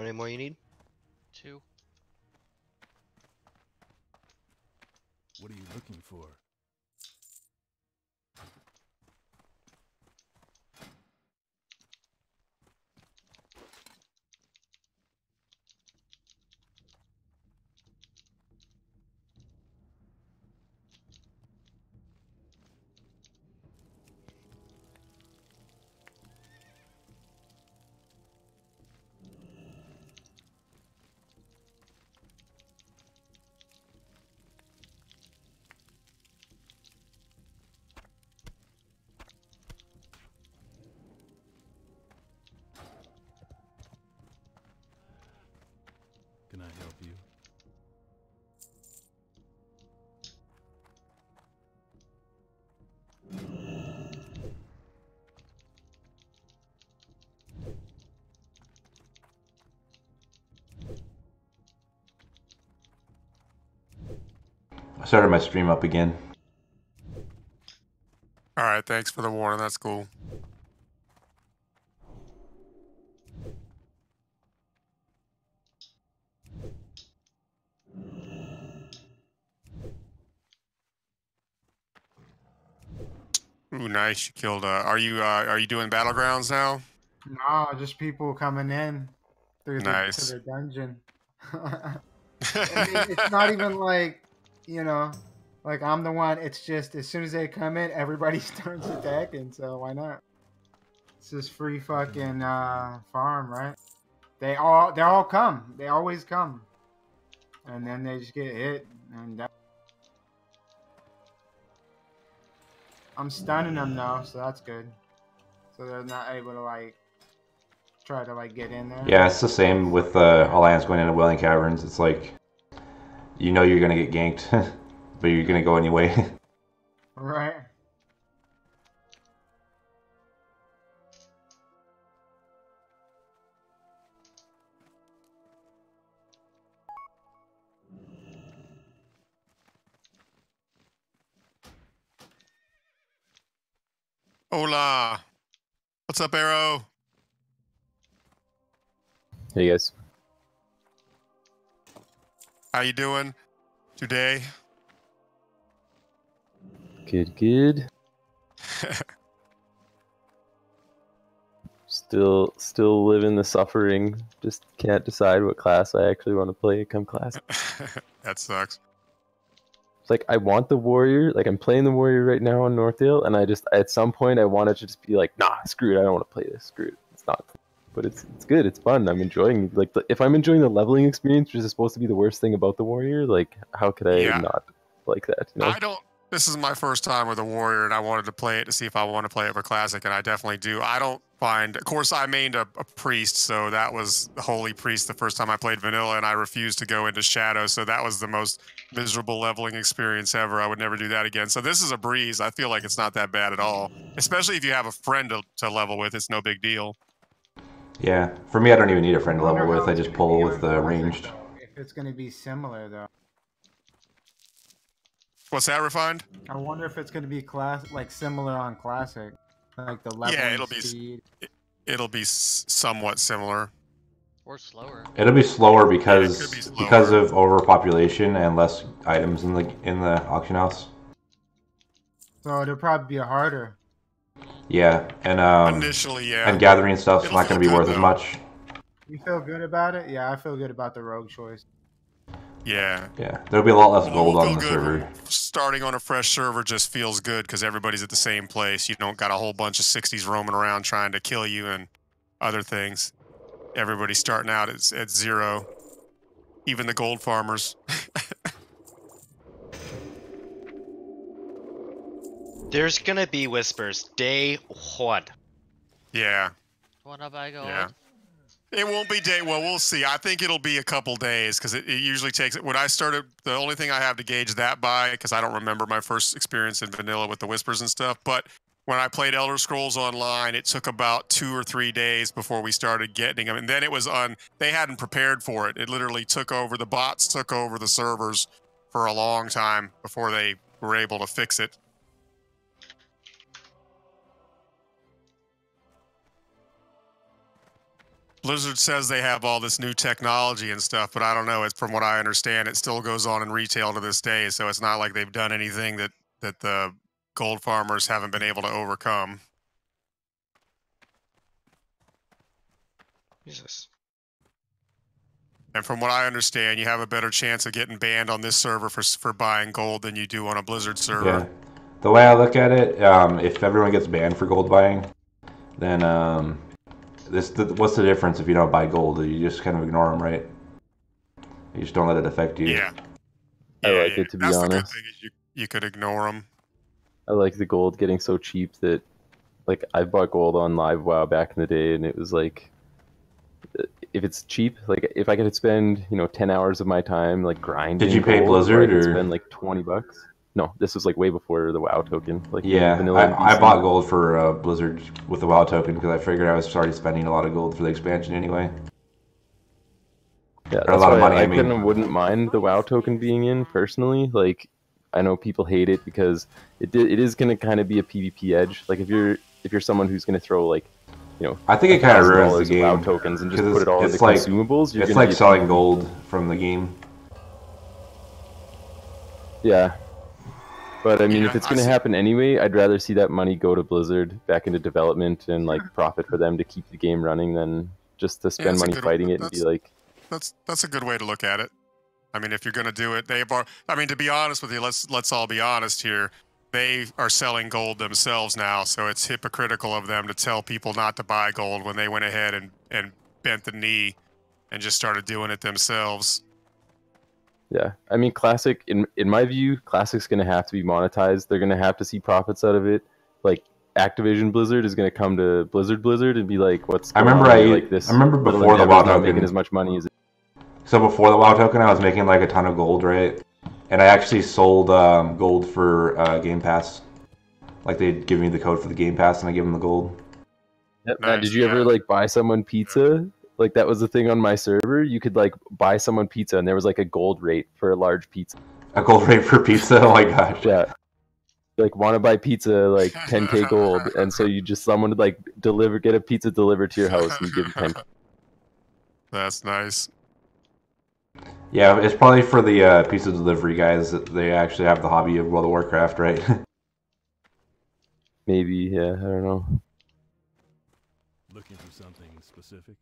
How many more you need? 2. What are you looking for? Can I help you? I started my stream up again. Alright, thanks for the warning. That's cool. Ooh, nice. You killed. Are you doing battlegrounds now? No, just people coming in through Nice. to the dungeon. I mean, it's not even like, you know, like I'm the one. It's just as soon as they come in, everybody starts attacking. So why not? It's just free fucking farm, right? They all come. They always come, and then they just get hit. And I'm stunning them now, so that's good. So they're not able to like try to like get in there. Yeah, it's the same with Alliance going into Wailing Caverns. It's like, you know you're gonna get ganked, but you're gonna go anyway. Right. Hola. What's up, Arrow? Hey guys. How you doing today? Good, good. Still living the suffering. Just can't decide what class I actually want to play come class. That sucks. It's like I want the warrior. Like I'm playing the warrior right now on Northdale, and I just at some point I want it to just be like, nah, screw it. I don't want to play this. Screw it. It's not. But it's good. It's fun. I'm enjoying like if I'm enjoying the leveling experience, which is supposed to be the worst thing about the warrior, like how could I not like that? You know? I don't. This is my first time with a warrior, and I wanted to play it to see if I want to play it for classic, and I definitely do. I don't find. Of course, I mained a priest, so that was the holy priest the first time I played vanilla, and I refused to go into shadow, so that was the most miserable leveling experience ever. I would never do that again. So this is a breeze. I feel like it's not that bad at all, especially if you have a friend to level with. It's no big deal. Yeah, for me, I don't even need a friend to level with. I just pull with ranged. If it's gonna be similar though. What's that, Refined? I wonder if it's gonna be like similar on classic, like the level. Yeah, speed. It'll be somewhat similar. Or slower. It'll be slower because of overpopulation and less items in the auction house. So it'll probably be harder. Yeah, and initially, yeah. and gathering stuff's not going to be worth as much. You feel good about it? Yeah, I feel good about the rogue choice. Yeah. Yeah, there'll be a lot less gold on the server. Starting on a fresh server just feels good because everybody's at the same place. You don't got a whole bunch of 60s roaming around trying to kill you and other things. Everybody's starting out at 0. Even the gold farmers. There's gonna be whispers. Day 1. Yeah. Wanna buy gold? Yeah. It won't be day. Well, we'll see. I think it'll be a couple days because it usually takes. When I started, the only thing I have to gauge that by, because I don't remember my first experience in vanilla with the whispers and stuff. But when I played Elder Scrolls Online, it took about 2 or 3 days before we started getting them, and then it was on. They hadn't prepared for it. It literally took over. The bots took over the servers for a long time before they were able to fix it. Blizzard says they have all this new technology and stuff, but I don't know. It's from what I understand, it still goes on in retail to this day. So it's not like they've done anything that the gold farmers haven't been able to overcome. Jesus. And from what I understand, you have a better chance of getting banned on this server for buying gold than you do on a Blizzard server. Yeah. The way I look at it, if everyone gets banned for gold buying, then what's the difference if you don't buy gold? You just kind of ignore them, right? You just don't let it affect you. Yeah. I like it, to be That's the good honest. thing is you could ignore them. I like the gold getting so cheap that, like, I bought gold on Live WoW back in the day, and it was like, if it's cheap, like if I could spend 10 hours of my time like grinding. Did you pay gold, Blizzard, I could or spend like $20? No, this was like way before the WoW token. Like yeah, vanilla I NPC. bought gold for Blizzard with the WoW token because I figured I was already spending a lot of gold for the expansion anyway. Yeah, Or a that's lot of why money, I I mean. kind of wouldn't mind the WoW token being in personally. Like, I know people hate it because it is going to kind of be a PvP edge. Like if you're someone who's going to throw like, I think it kind of ruins the $1,000 game. WoW tokens and just 'cause put it all it's into like, consumables. You're It's gonna like be selling gold from the game. Yeah. But I mean, Yeah, if it's I going to see. happen anyway, I'd rather see that money go to Blizzard back into development and like profit for them to keep the game running than just to spend that's a money good- fighting it and be like, That's a good way to look at it. I mean, if you're going to do it, I mean, to be honest with you, let's all be honest here. They are selling gold themselves now, so it's hypocritical of them to tell people not to buy gold when they went ahead and bent the knee and just started doing it themselves. yeah. I mean, Classic, in my view, Classic's going to have to be monetized. They're going to have to see profits out of it. Like, Activision Blizzard is going to come to Blizzard and be like, "What's I going remember on I here? Like this remember little before the endeavor's WoW not making token. as much money as it." So before the WoW token, I was making like a ton of gold, right? And I actually sold gold for Game Pass. Like they'd give me the code for the Game Pass, and I give them the gold. Yep. Nice, Did you ever yeah. like buy someone pizza? Like that was the thing on my server. You could like buy someone pizza, and there was like a gold rate for a large pizza. A gold rate for pizza? Oh my gosh. Yeah. Like want to buy pizza, like 10k gold, and so you just someone would like get a pizza delivered to your house, and you give them 10. That's nice. Yeah, it's probably for the pizza delivery guys that they actually have the hobby of World of Warcraft, right? Maybe, yeah, I don't know. Looking for something specific?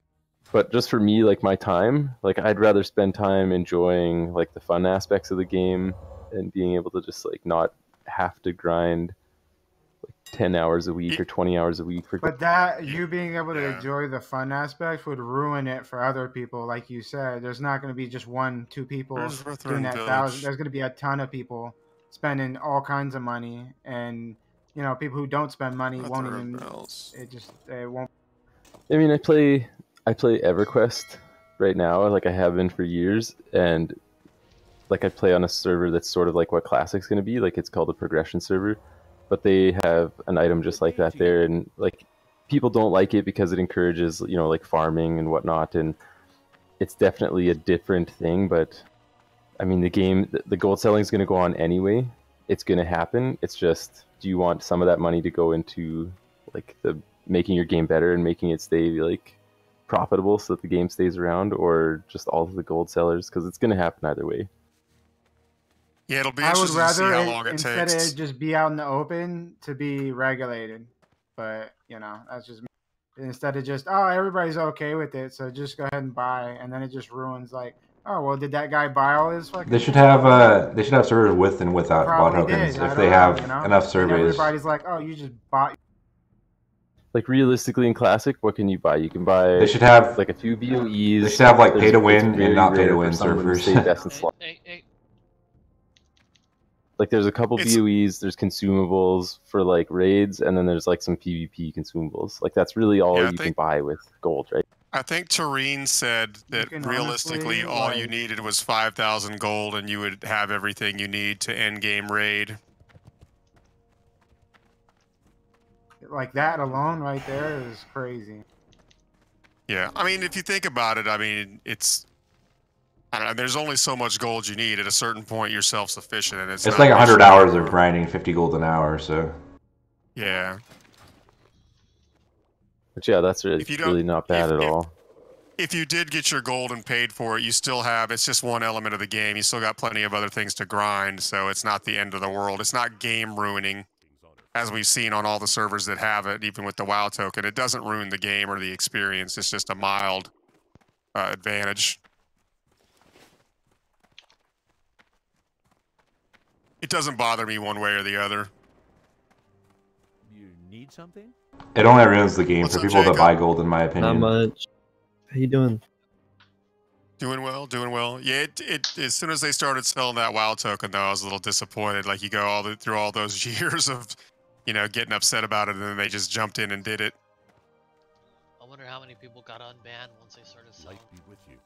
But just for me, like my time, like I'd rather spend time enjoying like the fun aspects of the game and being able to just like not have to grind like 10 hours a week or 20 hours a week for. But that you being able to Yeah. enjoy the fun aspects would ruin it for other people. Like you said, there's not going to be just 1-2 people Where's Ruthven doing that Village? 1,000. There's going to be a ton of people spending all kinds of money, and people who don't spend money won't Ruthven even. Bells. It won't. I mean, I play EverQuest right now, like I have been for years, and like I play on a server that's sort of like what Classic's going to be. Like it's called a progression server, but they have an item just like that there, and like people don't like it because it encourages like farming and whatnot, and it's definitely a different thing. But I mean, the gold selling is going to go on anyway. It's going to happen. It's just, do you want some of that money to go into like the making your game better and making it stay like profitable so that the game stays around, or just all of the gold sellers? Because it's going to happen either way. Yeah, it'll be I would interesting to see rather how long it instead of takes. it just be out in the open to be regulated. But that's just me. Instead of just everybody's okay with it, so just go ahead and buy, and then it just ruins like. Oh well, did that guy buy all his fucking? They should have servers with and without WoW Probably tokens did. I if don't they know, have you know? enough And surveys. everybody's like, "Oh, you just bought." Like realistically in Classic, what can you buy? You can buy They should have like a few VOEs. They should have like There's- pay to it's win very and not pay rare to for win someone to servers. stay best in slot. Like there's a couple It's- VOEs, there's consumables for like raids, and then there's like some PvP consumables. Like that's really all Yeah, I you can think- buy with gold, right? I think Tareen said that can realistically honestly, all you like- needed was 5,000 gold and you would have everything you need to end game raid. Like that alone, right there, is crazy. Yeah, I mean, if you think about it, I mean, I don't know, there's only so much gold you need. At a certain point, you're self-sufficient, and it's It's not like an 100 issue hours of anymore. grinding 50 gold an hour, so Yeah. But yeah, that's really, If you don't- really not bad at if- all. if you did get your gold and paid for it, you still have, it's just one element of the game. You still got plenty of other things to grind, so it's not the end of the world. It's not game ruining, as we've seen on all the servers that have it, even with the WoW token. It doesn't ruin the game or the experience. It's just a mild advantage. It doesn't bother me one way or the other. You need something? It only ruins the game What's for up, people that Jacob? buy gold, in my Not opinion. much. How you doing? Doing well, doing well. Yeah, it as soon as they started selling that WoW token, though, I was a little disappointed. Like, you go through all those years of, you know, getting upset about it, and then they just jumped in and did it. I wonder how many people got unbanned once they started selling. Light be with you.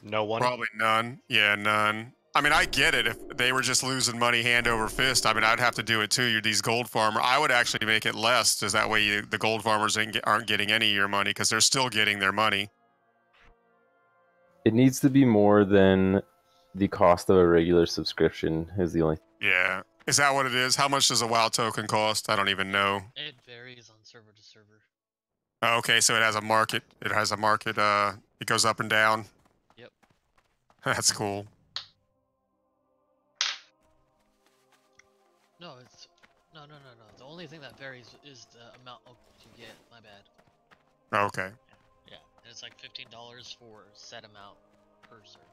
No one. Probably none. Yeah, none. I mean, I get it. If they were just losing money hand over fist, I mean, I'd have to do it too. You're these gold farmer. I would actually make it less, because that way the gold farmers aren't getting any of your money, because they're still getting their money. It needs to be more than the cost of a regular subscription. Is the only. Yeah. Is that what it is? How much does a WoW token cost? I don't even know. It varies on server to server. Oh, okay, so it has a market. It has a market. It goes up and down. Yep. That's cool. No, it's no. The only thing that varies is the amount you get. My bad. Okay. Yeah, and it's like $15 for a set amount per server.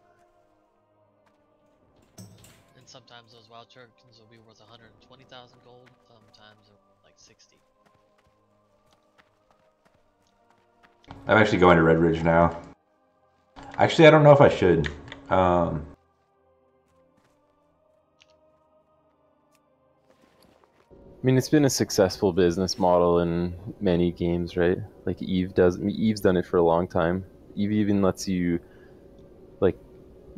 And sometimes those WoW tokens will be worth 120,000 gold. Sometimes they're like 60. I'm actually going to Red Ridge now. Actually, I don't know if I should. I mean, it's been a successful business model in many games, right? Like Eve does. I mean, Eve's done it for a long time. Eve even lets you, like,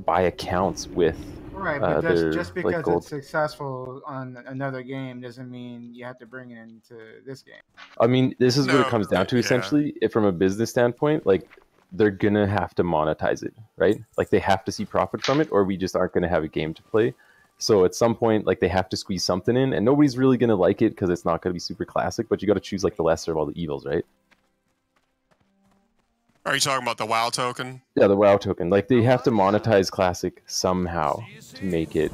buy accounts with. Right, but their, just like, because gold. it's successful on another game doesn't mean you have to bring it into this game. I mean, this is what it No, comes down to yeah. essentially. If from a business standpoint, like, they're gonna have to monetize it, right? Like, they have to see profit from it, or we just aren't gonna have a game to play. So at some point, like, they have to squeeze something in, and nobody's really gonna like it because it's not gonna be super classic. But you got to choose like the lesser of all the evils, right? Are you talking about the WoW token? Yeah, the WoW token. Like, they have to monetize classic somehow to make it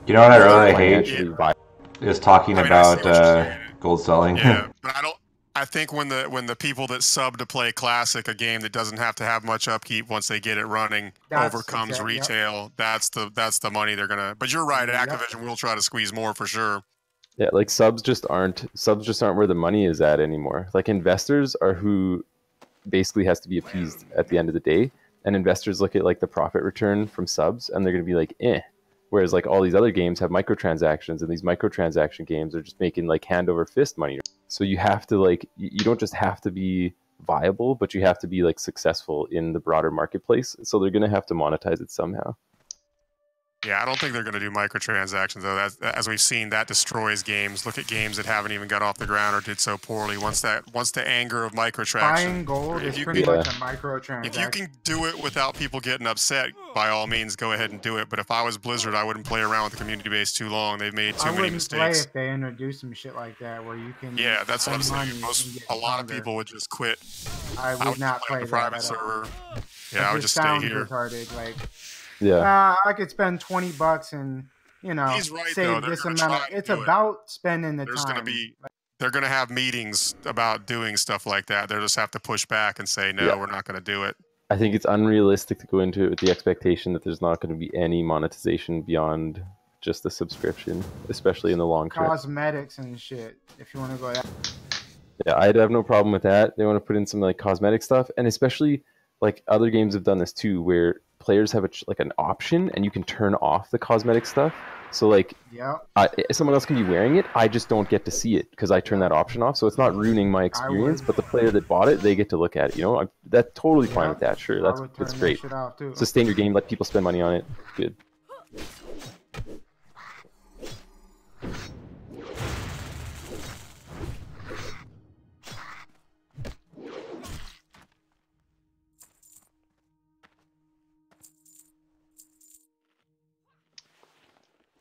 You know what I really hate financially viable. is talking I mean, I see about what you're saying. gold selling. Yeah, but I don't. I think when the people that sub to play classic, a game that doesn't have to have much upkeep once they get it running, That's overcomes exact- yep. retail. That's the money they're gonna. But you're right. Yep. Activision will try to squeeze more for sure. Yeah, like subs just aren't where the money is at anymore. Like, investors are who basically has to be appeased at the end of the day, and investors look at like the profit return from subs and they're going to be like, eh. Whereas like all these other games have microtransactions, and these microtransaction games are just making like hand over fist money. So you have to, like, you don't just have to be viable, but you have to be like successful in the broader marketplace. So they're going to have to monetize it somehow. Yeah, I don't think they're going to do microtransactions though. As we've seen, that destroys games. Look at games that haven't even got off the ground or did so poorly. Once the anger of microtransactions. Buying gold If is you pretty can- much a microtransaction. If you can do it without people getting upset, by all means, go ahead and do it. But if I was Blizzard, I wouldn't play around with the community base too long. They've made too I many wouldn't play mistakes. if they introduced some shit like that where you can. Yeah, that's what I'm spend saying. money and get A lot of stronger. people would just quit. I would not play play the that private at all. server. It Yeah, I would just stay sounds here. retarded. Like, Yeah. I could spend $20 and He's right, though. save They're this gonna amount. try and It's do it. about spending the There's time. going to be. They're going to have meetings about doing stuff like that. They'll just have to push back and say, no, Yeah. we're not going to do it. I think it's unrealistic to go into it with the expectation that there's not going to be any monetization beyond just the subscription, especially in the long term. Cosmetics and shit. If you want to go that. Yeah, I'd have no problem with that. They want to put in some like cosmetic stuff, and especially like other games have done this too, where players have like an option and you can turn off the cosmetic stuff. So like, Yeah. someone else can be wearing it, I just don't get to see it because I turn that option off. So it's not ruining my experience, would. but the player that bought it, they get to look at it. You know, that's totally fine Yeah. with that. Sure, I that's would turn that great. shit off too. Sustain your game, let people spend money on it. Good.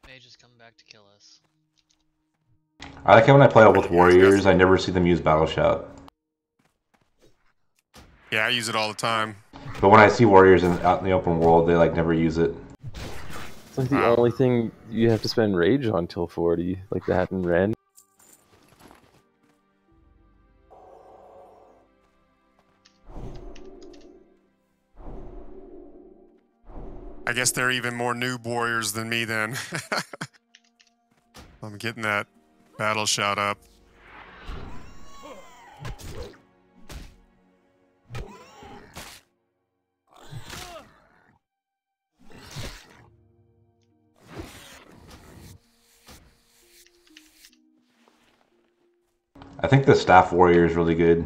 Mage is coming back to kill us. I like it when I play with warriors. I never see them use battle shout. Yeah, I use it all the time. But when I see warriors out in the open world, they like never use it. It's like the only thing you have to spend rage on till 40, like that in Ren. I guess they're even more noob warriors than me then. I'm getting that battle shout up. I think the staff warrior is really good.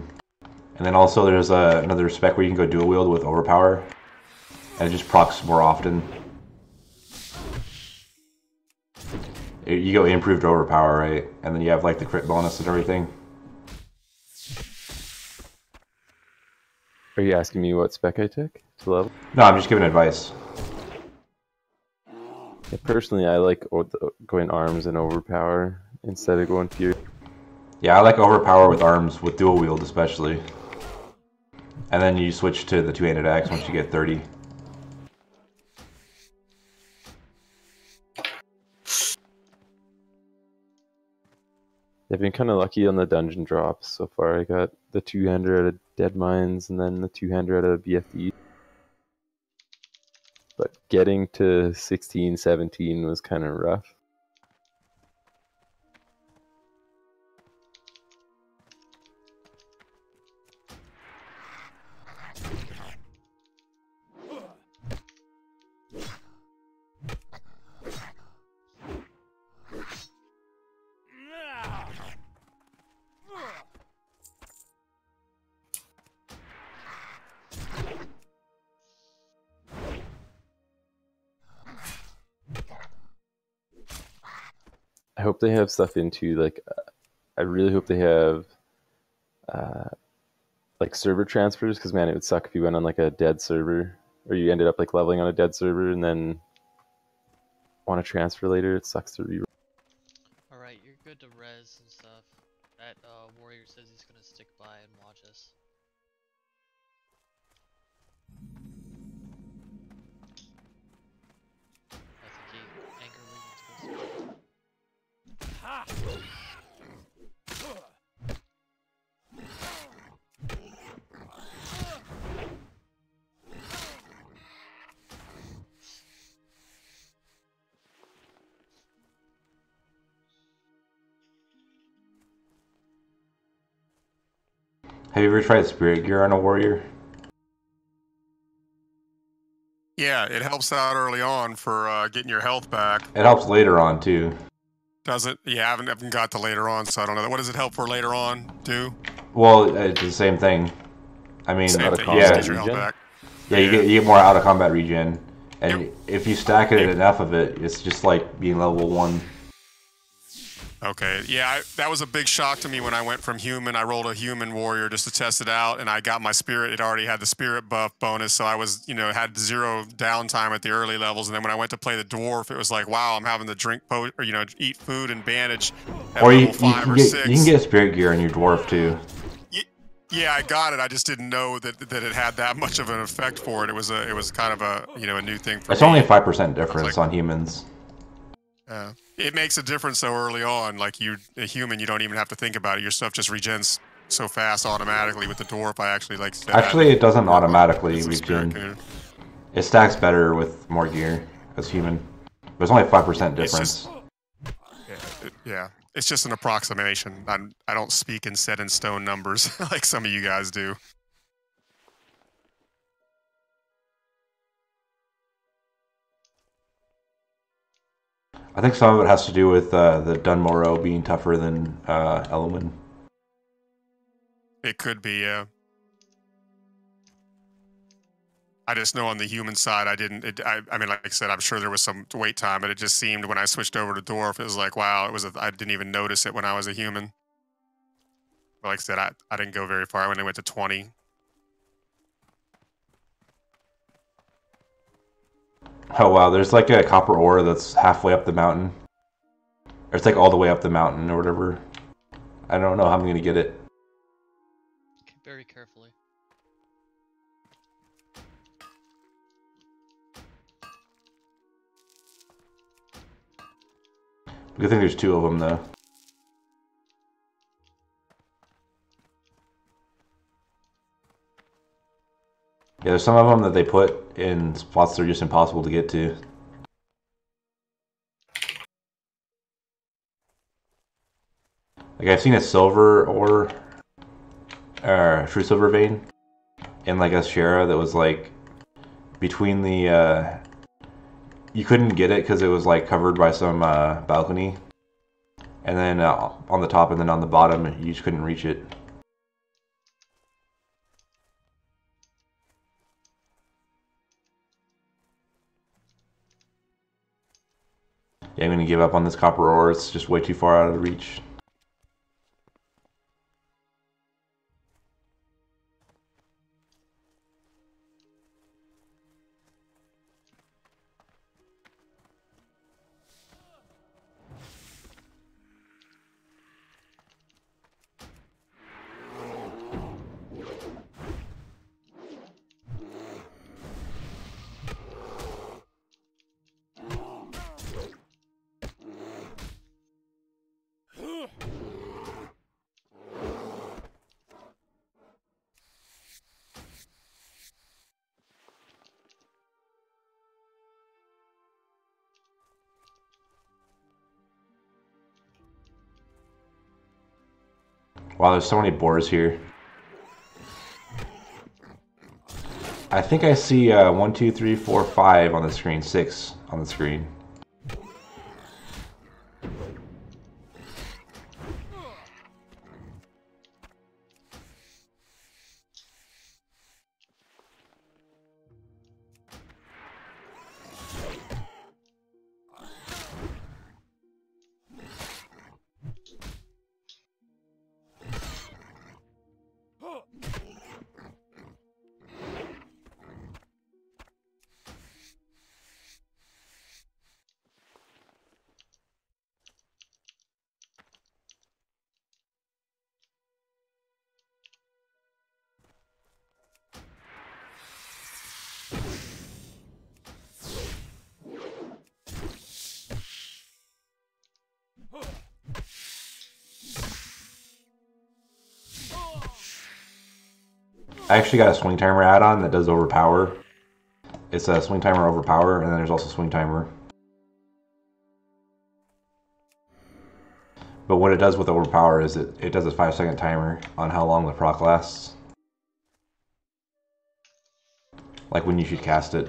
And then also there's another spec where you can go dual wield with overpower. And it just procs more often. You go improved overpower, right? And then you have like the crit bonus and everything. Are you asking me what spec I took to level? No, I'm just giving advice. Yeah, personally, I like going arms and overpower instead of going fury. Yeah, I like overpower with arms, with dual wield especially. And then you switch to the two-handed axe once you get 30. I've been kind of lucky on the dungeon drops so far. I got the two-hander out of Dead Mines and then the two-hander out of BFD. But getting to 16, 17 was kind of rough. I hope they have stuff into, like, I really hope they have, like, server transfers, because, man, it would suck if you went on, like, a dead server, or you ended up, like, leveling on a dead server, and then want to transfer later. It sucks to re- Alright, you're good to res and stuff. That warrior says he's gonna stick by and watch us. I think he angrily wants to go. Have you ever tried spirit gear on a warrior? Yeah, it helps out early on for getting your health back. It helps later on too. Does it? Yeah, I haven't got to later on, so I don't know. What does it help for later on do? Well, it's the same thing. I mean, Same thing, you yeah, just get your health back. yeah, you get more out of combat regen, and if you stack it enough of it, it's just like being level 1. Okay, yeah, that was a big shock to me when I went from human. I rolled a human warrior just to test it out, and I got my spirit. It already had the spirit buff bonus, so I was, had 0 downtime at the early levels. And then when I went to play the dwarf, it was like, wow, I'm having to drink, or eat food and bandage at Or level 5 or 6. You can get spirit gear in your dwarf too. Yeah, I got it. I just didn't know that it had that much of an effect for it. It was kind of a a new thing for me. It's only a 5% difference on humans. It makes a difference so early on. Like a human, you don't even have to think about it. Your stuff just regens so fast automatically. With the dwarf, I actually like. Actually, it doesn't automatically regen. It stacks better with more gear as human. There's only a 5% difference. Yeah, it's just an approximation. I don't speak in set in stone numbers like some of you guys do. I think some of it has to do with the Dunmorrow being tougher than Elwyn. It could be, yeah. I just know on the human side, I didn't. I mean, like I said, I'm sure there was some wait time, but it just seemed when I switched over to dwarf, it was like, wow, I didn't even notice it when I was a human. But like I said, I didn't go very far. I only went to 20. Oh wow, there's like a copper ore that's halfway up the mountain. Or it's like all the way up the mountain or whatever. I don't know how I'm gonna get it. Very carefully. Good thing there's two of them though. Yeah, there's some of them that they put in spots that are just impossible to get to. Like I've seen a silver ore, true silver vein, in like a Shara that was like between the. You couldn't get it because it was like covered by some balcony, and then on the top and then on the bottom you just couldn't reach it. Yeah, I'm gonna give up on this copper ore. It's just way too far out of reach. Wow, there's so many boars here. I think I see 1, 2, 3, 4, 5 on the screen. 6 on the screen. I actually got a swing timer add-on that does overpower. It's a swing timer overpower, and then there's also swing timer. But what it does with overpower is it does a 5-second timer on how long the proc lasts. Like when you should cast it.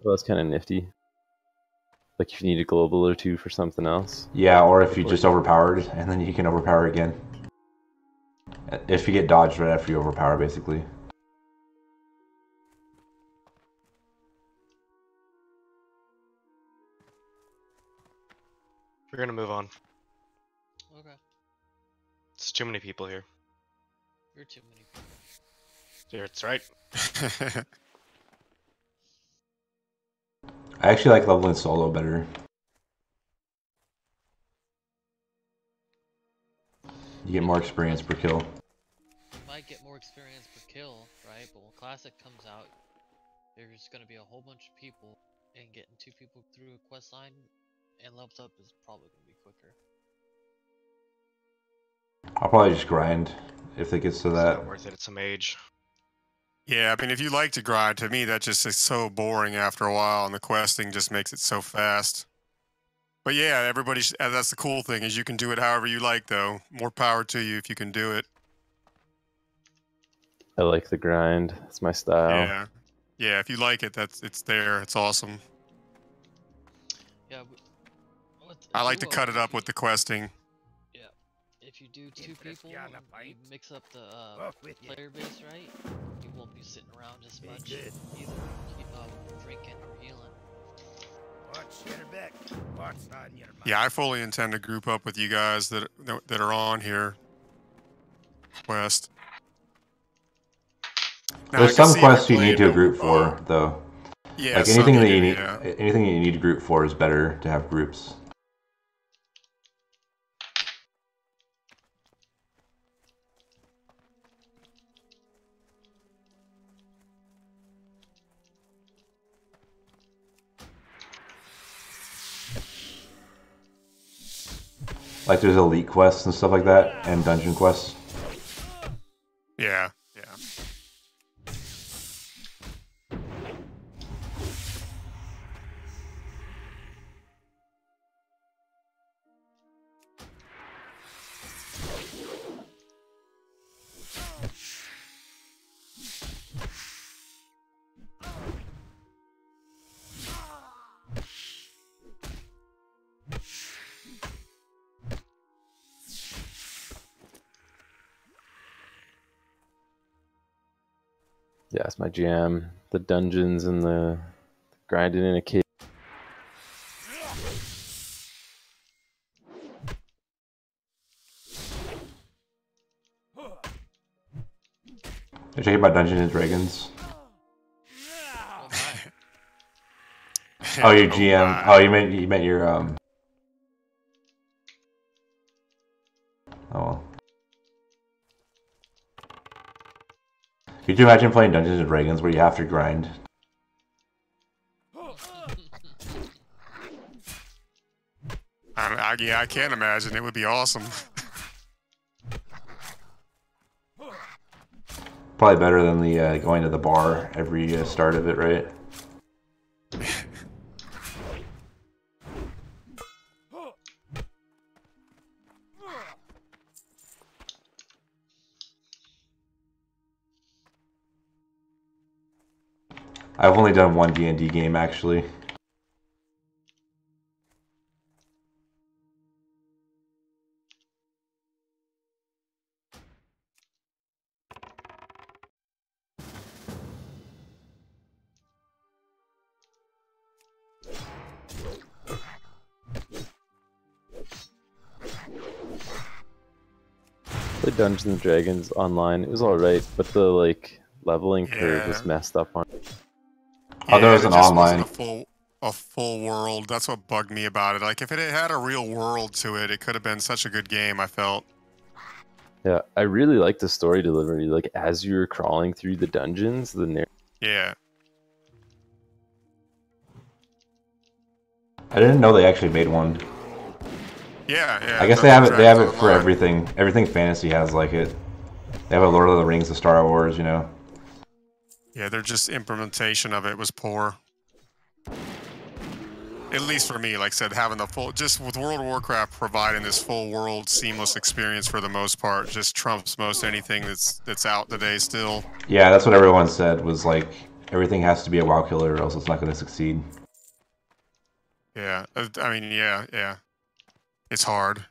Well, that's kind of nifty. Like if you need a global or two for something else. Yeah, or if you just overpowered, and then you can overpower again. If you get dodged right after you overpower, basically. We're gonna move on. Okay. It's too many people here. You're too many people. Yeah, it's right. I actually like leveling solo better. You get more experience per kill. You might get more experience per kill, right? But when Classic comes out, there's gonna be a whole bunch of people, and getting 2 people through a quest line and leveled up is probably gonna be quicker. I'll probably just grind if it gets to It's that. not worth it. It's a mage. Yeah, I mean, if you like to grind, to me that just is so boring after a while, and the questing just makes it so fast. But yeah, that's the cool thing is you can do it however you like, though. More power to you if you can do it. I like the grind. It's my style. Yeah, yeah. If you like it, it's there. It's awesome. Yeah. I like to cut it up with the questing. Yeah. If you do 2 people, you mix up the player base, right? You won't be sitting around as much, either drinking or healing. Yeah, I fully intend to group up with you guys that are on here. Quest. Now, There's some quests you need to group for, though. Yeah, like anything that you need, yeah. anything you need to group for is better to have groups. Like there's elite quests and stuff like that, and dungeon quests. Yeah, yeah. Yeah, it's my jam. The dungeons and the grinding in a cave. Did you hear about Dungeons and Dragons? Oh my. Oh, your GM. Oh, you meant your Oh. Well. Could you imagine playing Dungeons and Dragons where you have to grind? Yeah, I can't imagine. It would be awesome. Probably better than the going to the bar every start of it, right? I've only done one D&D game actually. Played Dungeons and Dragons online. It was alright, but the like leveling curve was Yeah. messed up on. Oh, there was it an just online. wasn't a full world. That's what bugged me about it. Like if it had a real world to it, it could have been such a good game. I felt. Yeah, I really liked the story delivery. Like as you were crawling through the dungeons, Yeah. I didn't know they actually made one. Yeah, yeah. I guess they Dungeons and have it Dragons for Online. everything. Everything fantasy has like it. They have a Lord of the Rings, the Star Wars, you know. Yeah, their just implementation of it was poor. At least for me, like I said, having the full, just with World of Warcraft providing this full world seamless experience for the most part, just trumps most anything that's out today still. Yeah, that's what everyone said was like everything has to be a WoW killer or else it's not going to succeed. Yeah, I mean, yeah. It's hard.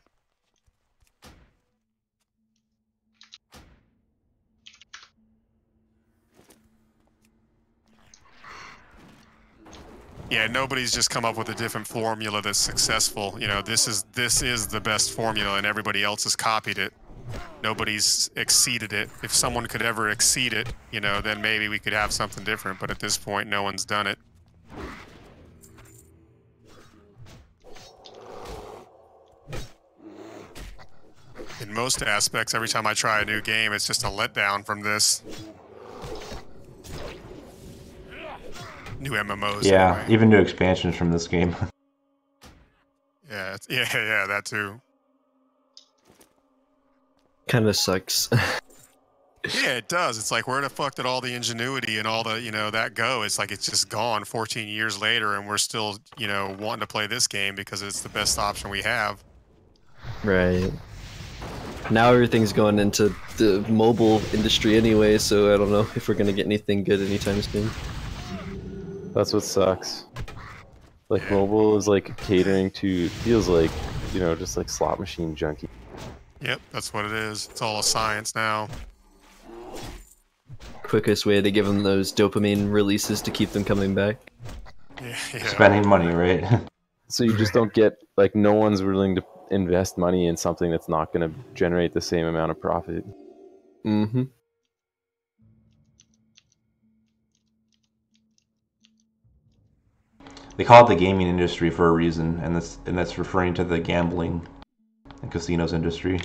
Yeah, nobody's just come up with a different formula that's successful. You know, this is the best formula, and everybody else has copied it. Nobody's exceeded it. If someone could ever exceed it, you know, then maybe we could have something different. But at this point, no one's done it. In most aspects, every time I try a new game, it's just a letdown from this. New MMOs. Yeah, anyway. even new expansions from this game. Yeah, yeah, that too. Kind of sucks. Yeah, it does. It's like, where the fuck did all the ingenuity and all the, you know, that go? It's like it's just gone 14 years later, and we're still, you know, wanting to play this game because it's the best option we have. Right. Now everything's going into the mobile industry anyway, so I don't know if we're gonna get anything good anytime soon. that's what sucks. Like Yeah. mobile is like catering to, feels like, you know, just like slot machine junkie. Yep, that's what it is. It's all a science now. Quickest way to give them those dopamine releases to keep them coming back. Yeah. Spending money, right? So you just don't get, like, no one's willing to invest money in something that's not going to generate the same amount of profit. Mm-hmm. They call it the gaming industry for a reason, and that's referring to the gambling and casinos industry.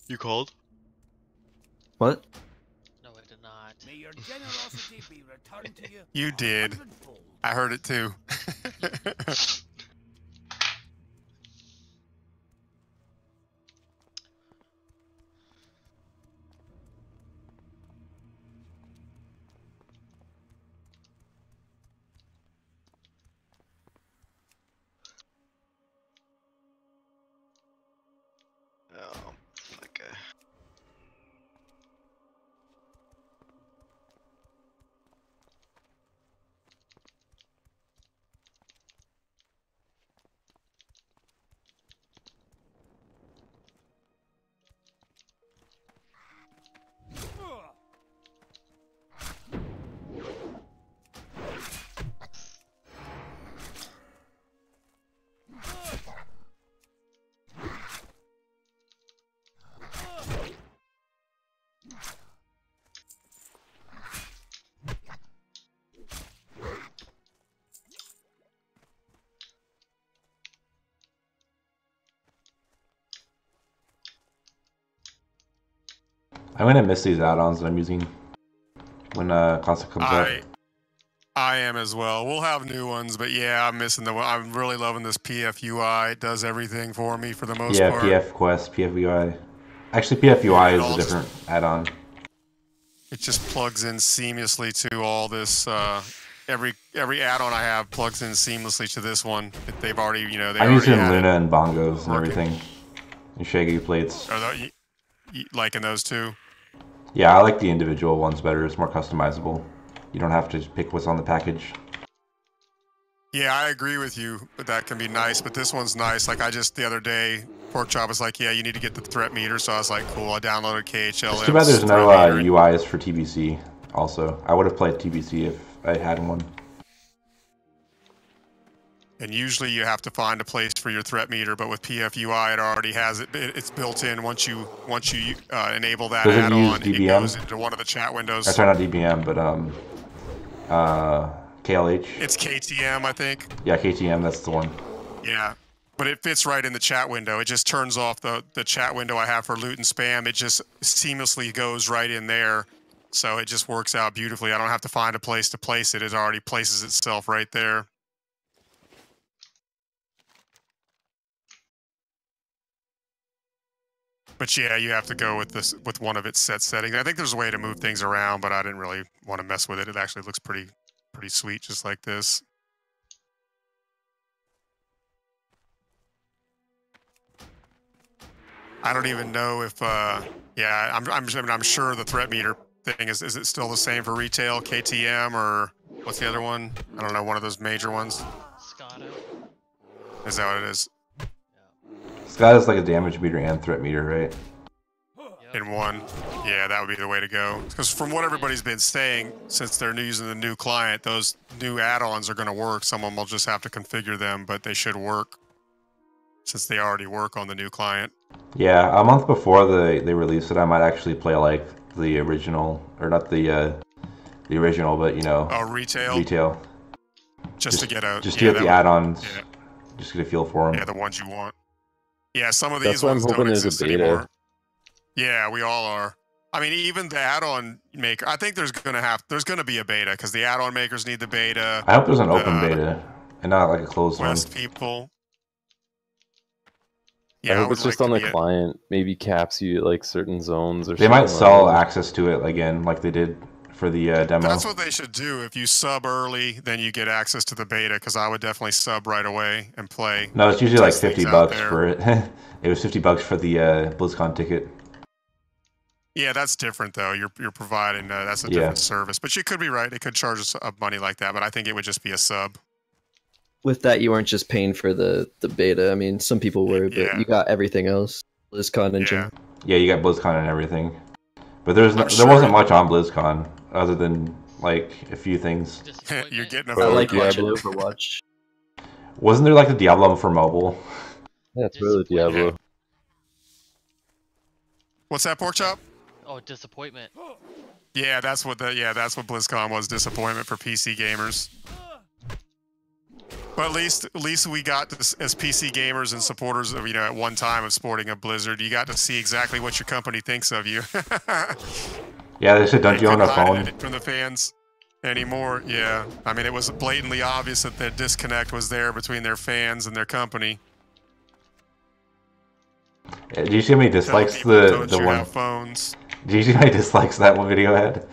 You called? What? No, I did not. May your generosity be returned to you. You did. 100-fold. I heard it too. Oh, okay. I'm gonna miss these add-ons that I'm using when Classic comes out. I am as well. We'll have new ones, but yeah, I'm missing the one. I'm really loving this PF UI. It does everything for me for the most Yeah, part. PF Quest, PF UI. Actually, PF UI it is all a different add-on. It just plugs in seamlessly to all this. Every add-on I have plugs in seamlessly to this one. They've already, you know, I'm using had Luna it and bongos and working. everything, and Shaggy plates. Are you liking those too? Yeah, I like the individual ones better. It's more customizable. You don't have to just pick what's on the package. Yeah, I agree with you. But that can be nice, but this one's nice. Like I just the other day, Porkchop was like, "Yeah, you need to get the threat meter." So I was like, "Cool." I downloaded KHL. It's too bad there's no UIs for TBC. Also, I would have played TBC if I had one. And usually you have to find a place for your threat meter, but with PFUI it already has it. It's built in. Once you enable that Does it add-on, use it DBM? goes into one of the chat windows. Sorry, not DBM, but KLH. It's KTM, I think. Yeah, KTM. That's the one. Yeah, but it fits right in the chat window. It just turns off the chat window I have for loot and spam. It just seamlessly goes right in there, so it just works out beautifully. I don't have to find a place to place it. It already places itself right there. But yeah, you have to go with one of its set settings. I think there's a way to move things around, but I didn't really want to mess with it. It actually looks pretty sweet, just like this. I don't even know if yeah, I'm sure the threat meter thing is it still the same for retail, KTM, or what's the other one? I don't know, one of those major ones. Scotto. Is that what it is? Scott is like a damage meter and threat meter, right? In one. Yeah, that would be the way to go. Because from what everybody's been saying, since they're using the new client, those new add-ons are going to work. Someone will just have to configure them, but they should work since they already work on the new client. Yeah, a month before they release it, I might actually play like the original, or not the original, but you know, retail. Retail. Just to get a to get the add-ons. Yeah. Just get a feel for them. Yeah, the ones you want. Yeah, some of these That's why I'm ones hoping don't there's exist a beta. anymore. Yeah, we all are. I mean, even the add-on maker. I think there's gonna be a beta because the add-on makers need the beta. I hope there's an open beta and not like a closed one. West people. I hope it's just on the client. Maybe caps you at like certain zones or. They might sell access to it again, like they did for the demo. That's what they should do. If you sub early, then you get access to the beta. Because I would definitely sub right away and play. No, it's usually like $50 for it. It was $50 for the BlizzCon ticket. Yeah, that's different though. You're providing that's a different service. But you could be right. They could charge us money like that. But I think it would just be a sub. With that, you weren't just paying for the beta. I mean, some people were, but you got everything else. BlizzCon engine. Yeah, you got BlizzCon and everything. But there wasn't much on BlizzCon other than like a few things. You're getting I like Diablo Overwatch. Wasn't there like the Diablo for mobile? Yeah, it's really Diablo. Yeah. What's that, Porkchop? Oh, disappointment. Yeah, that's what BlizzCon was. Disappointment for PC gamers. But at least we got this, as PC gamers and supporters of, at one time of sporting a Blizzard, you got to see exactly what your company thinks of you. Yeah, they said, don't you own a couldn't hide phone? it from the fans anymore. Yeah, I mean, it was blatantly obvious that the disconnect was there between their fans and their company. Do you see how many dislikes Don't the you one? have phones? Do you see how many dislikes that one video had?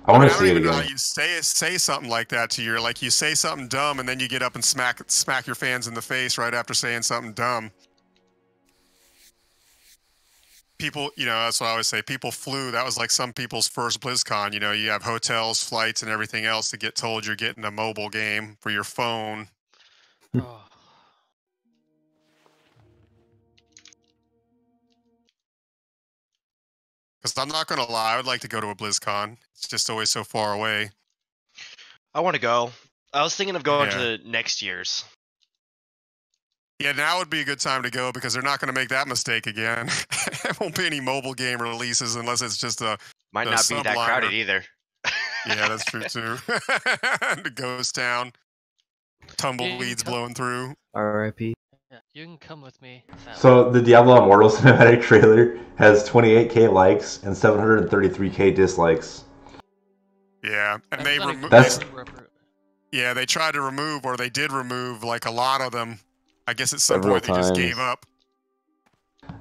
I want to see it I don't even know again. how you say something like that to your, like, you say something dumb and then you get up and smack your fans in the face right after saying something dumb. People, that's what I always say. People flew. That was like some people's first BlizzCon. You have hotels, flights, and everything else to get told you're getting a mobile game for your phone. Oh. Because I'm not going to lie, I would like to go to a BlizzCon. It's just always so far away. I want to go. I was thinking of going Yeah. to next year's. Yeah, now would be a good time to go because they're not going to make that mistake again. There won't be any mobile game releases unless it's just a Might the not be that subliner. crowded either. Yeah, that's true too. The ghost town, tumbleweeds blowing through. R.I.P. Yeah, you can come with me. Sam. So the Diablo Immortal cinematic trailer has 28k likes and 733k dislikes. Yeah, and they That's- yeah, they tried to remove, or they did remove, like a lot of them. I guess at some Several point they just times. gave up.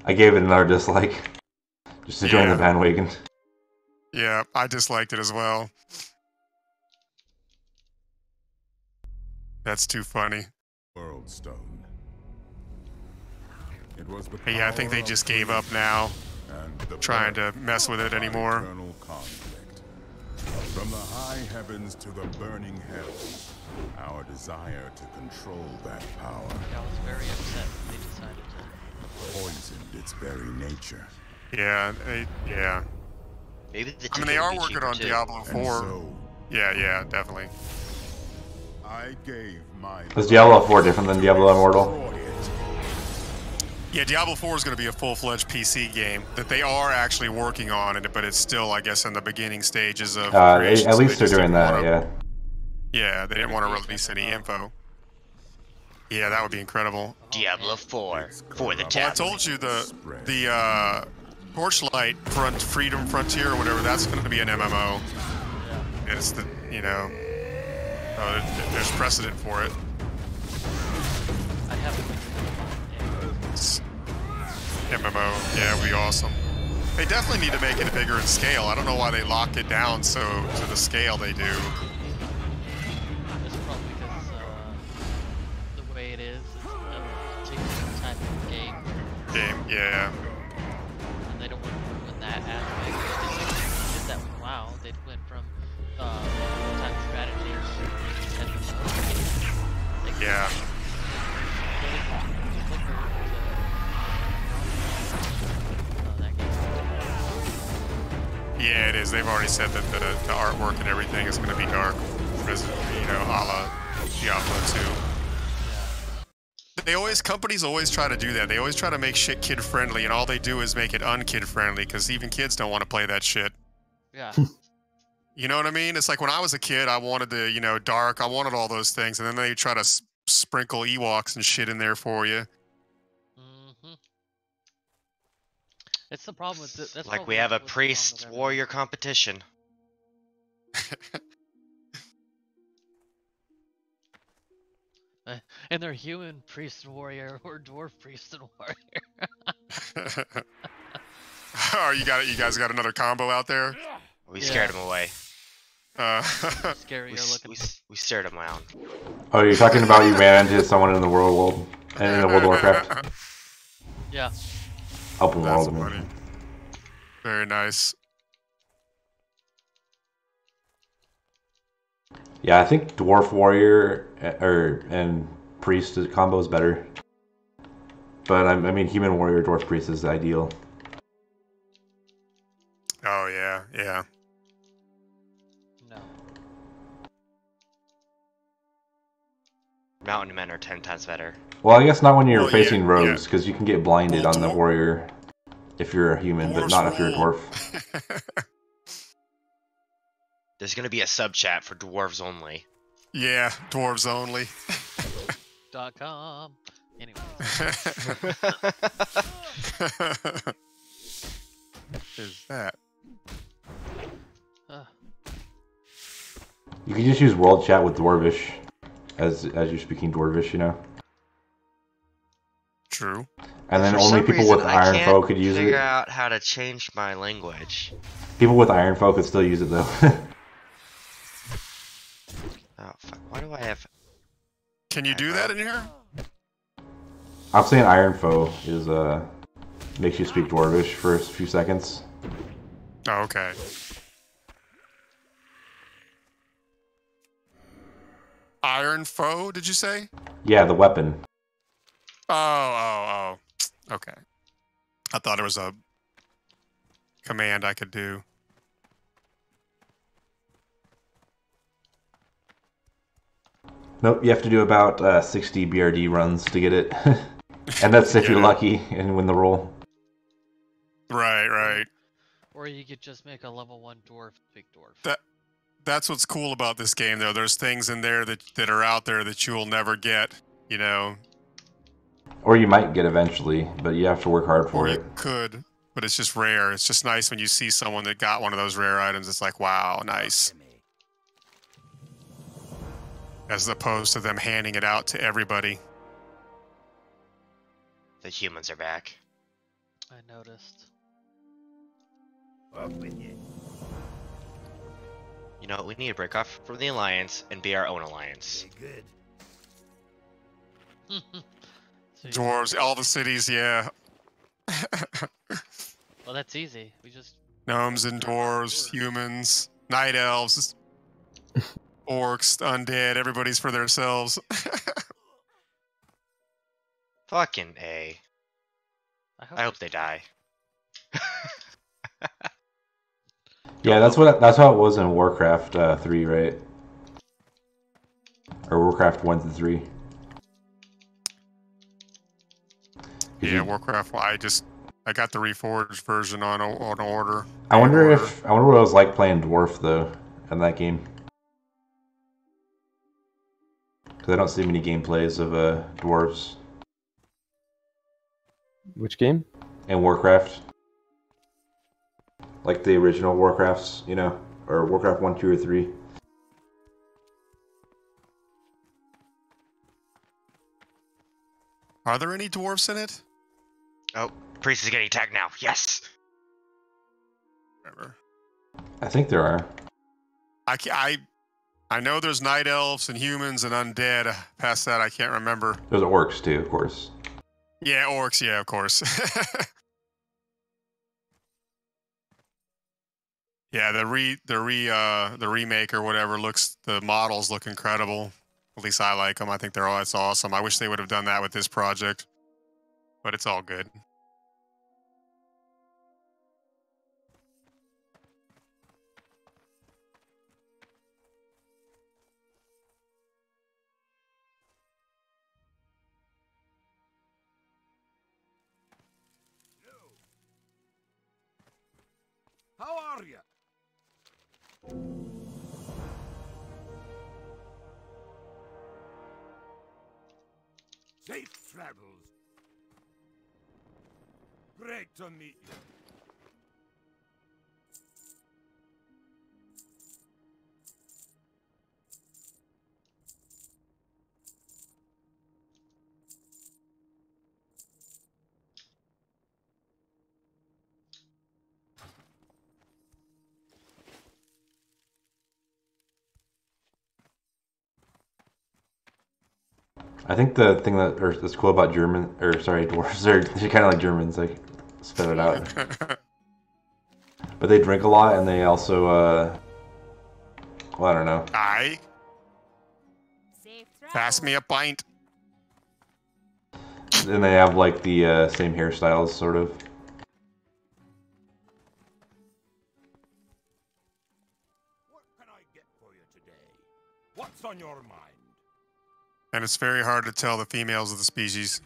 I gave it another dislike just to join Yeah. the bandwagon. Yeah, I disliked it as well. That's too funny. World Stone. It was the But yeah, I think they power just of gave up creation now, and the trying birth to mess with it of our anymore. eternal conflict. From the high heavens to the burning hells, our desire to control that power I was very upset when they decided to. poisoned its very nature. Yeah, yeah. Maybe the I mean, they are ticket would be working cheaper, on too. Diablo And 4. so, Yeah, definitely. I gave my Was Diablo 4 different than Diablo Immortal? destroy it. Yeah, Diablo 4 is going to be a full-fledged PC game that they are actually working on it, but it's still, I guess, in the beginning stages of creation. At so least they they're just doing didn't that, wanna- yeah. Yeah, they didn't want to release any info. Yeah, that would be incredible. Diablo 4 for the Well, I tab. told you the Torchlight Freedom Frontier or whatever, that's going to be an MMO. And it's the, there's precedent for it. I haven't been It's MMO, yeah, it would be awesome. They definitely need to make it bigger in scale. I don't know why they locked it down so to the scale they do. It's probably because the way it is a particular type of game, Yeah. and they don't want to ruin that aspect. They did that with WoW. They went from type of strategy to MMO. Yeah. Yeah, it is. They've already said that the artwork and everything is going to be dark, a la Diablo 2. Companies always try to do that. They always try to make shit kid-friendly, and all they do is make it un-kid-friendly, because even kids don't want to play that shit. Yeah. You know what I mean? It's like when I was a kid, I wanted the, dark, I wanted all those things, and then they try to sprinkle Ewoks and shit in there for you. Mm-hmm. It's the problem with that's Like probably we have a what's wrong with priest everything. warrior competition. And they're human priest and warrior or dwarf priest and warrior. Oh, you guys got another combo out there? We Yeah. scared him away. Scarier looking. We stared him down. Oh, you're talking about you ran into someone in the world and in the World of Warcraft? Yeah. Open That's world, I mean. funny. Very nice. Yeah, I think Dwarf Warrior and Priest combo is better. But I mean, Human Warrior, Dwarf Priest is ideal. Oh, yeah. No. Mountain men are 10 times better. Well, I guess not when you're Well, facing yeah, rogues, because you can get blinded Well, on the warrior if you're a human, but not if you're a dwarf. There's gonna be a sub chat for dwarves only. Yeah, dwarves only. .com. Anyways. Is that? You can just use world chat with Dwarvish as you're speaking Dwarvish, you know. True. And then For only some people reason, with I Iron can't Folk could use figure it. out how to change my language. People with Iron Folk could still use it though. Oh fuck! Why do I have? Can you do that in here? I'm saying Iron Foe is makes you speak Dwarvish for a few seconds. Oh, okay. Iron foe, did you say? Yeah, the weapon. Oh. Okay. I thought it was a command I could do. Nope, you have to do about 60 BRD runs to get it. And that's if you're lucky and win the roll. Right. Or you could just make a level 1 dwarf speak dwarf. That's what's cool about this game, though. There's things in there that are out there that you'll never get, you know. Or you might get eventually, but you have to work hard for Or it. you could, but it's just rare. It's just nice when you see someone that got one of those rare items. It's like, wow, nice. As opposed to them handing it out to everybody. The humans are back. I noticed. Up with you. You know what? We need to break off from the alliance and be our own alliance. Good. Dwarves, all the cities, yeah. Well, that's easy. We just Gnomes and dwarves, humans, night elves, orcs, undead, everybody's for themselves. Fucking A. I hope they die. Yeah, that's how it was in Warcraft 3, right? Or Warcraft 1 to 3. Yeah, Warcraft. I got the reforged version on order. I wonder what it was like playing Dwarf though in that game. Because I don't see many gameplays of dwarves. Which game? In Warcraft. Like the original Warcrafts, you know, or Warcraft 1, 2, or 3. Are there any dwarves in it? Oh, priest is getting attacked now. Yes. Whatever. I think there are. I know there's night elves and humans and undead. Past that, I can't remember. There's orcs too, of course. Yeah, orcs. Yeah, of course. Yeah, the remake or whatever the models look incredible. At least I like them. I think it's awesome. I wish they would have done that with this project, but it's all good. How are you? Safe travels. Great to meet you. I think the thing that's cool about dwarves, they're kind of like Germans, like spit it out. But they drink a lot, and they also, well, I don't know. Pass me a pint. And they have like the same hairstyles, sort of. What can I get for you today? What's on your mind? And it's very hard to tell the females of the species.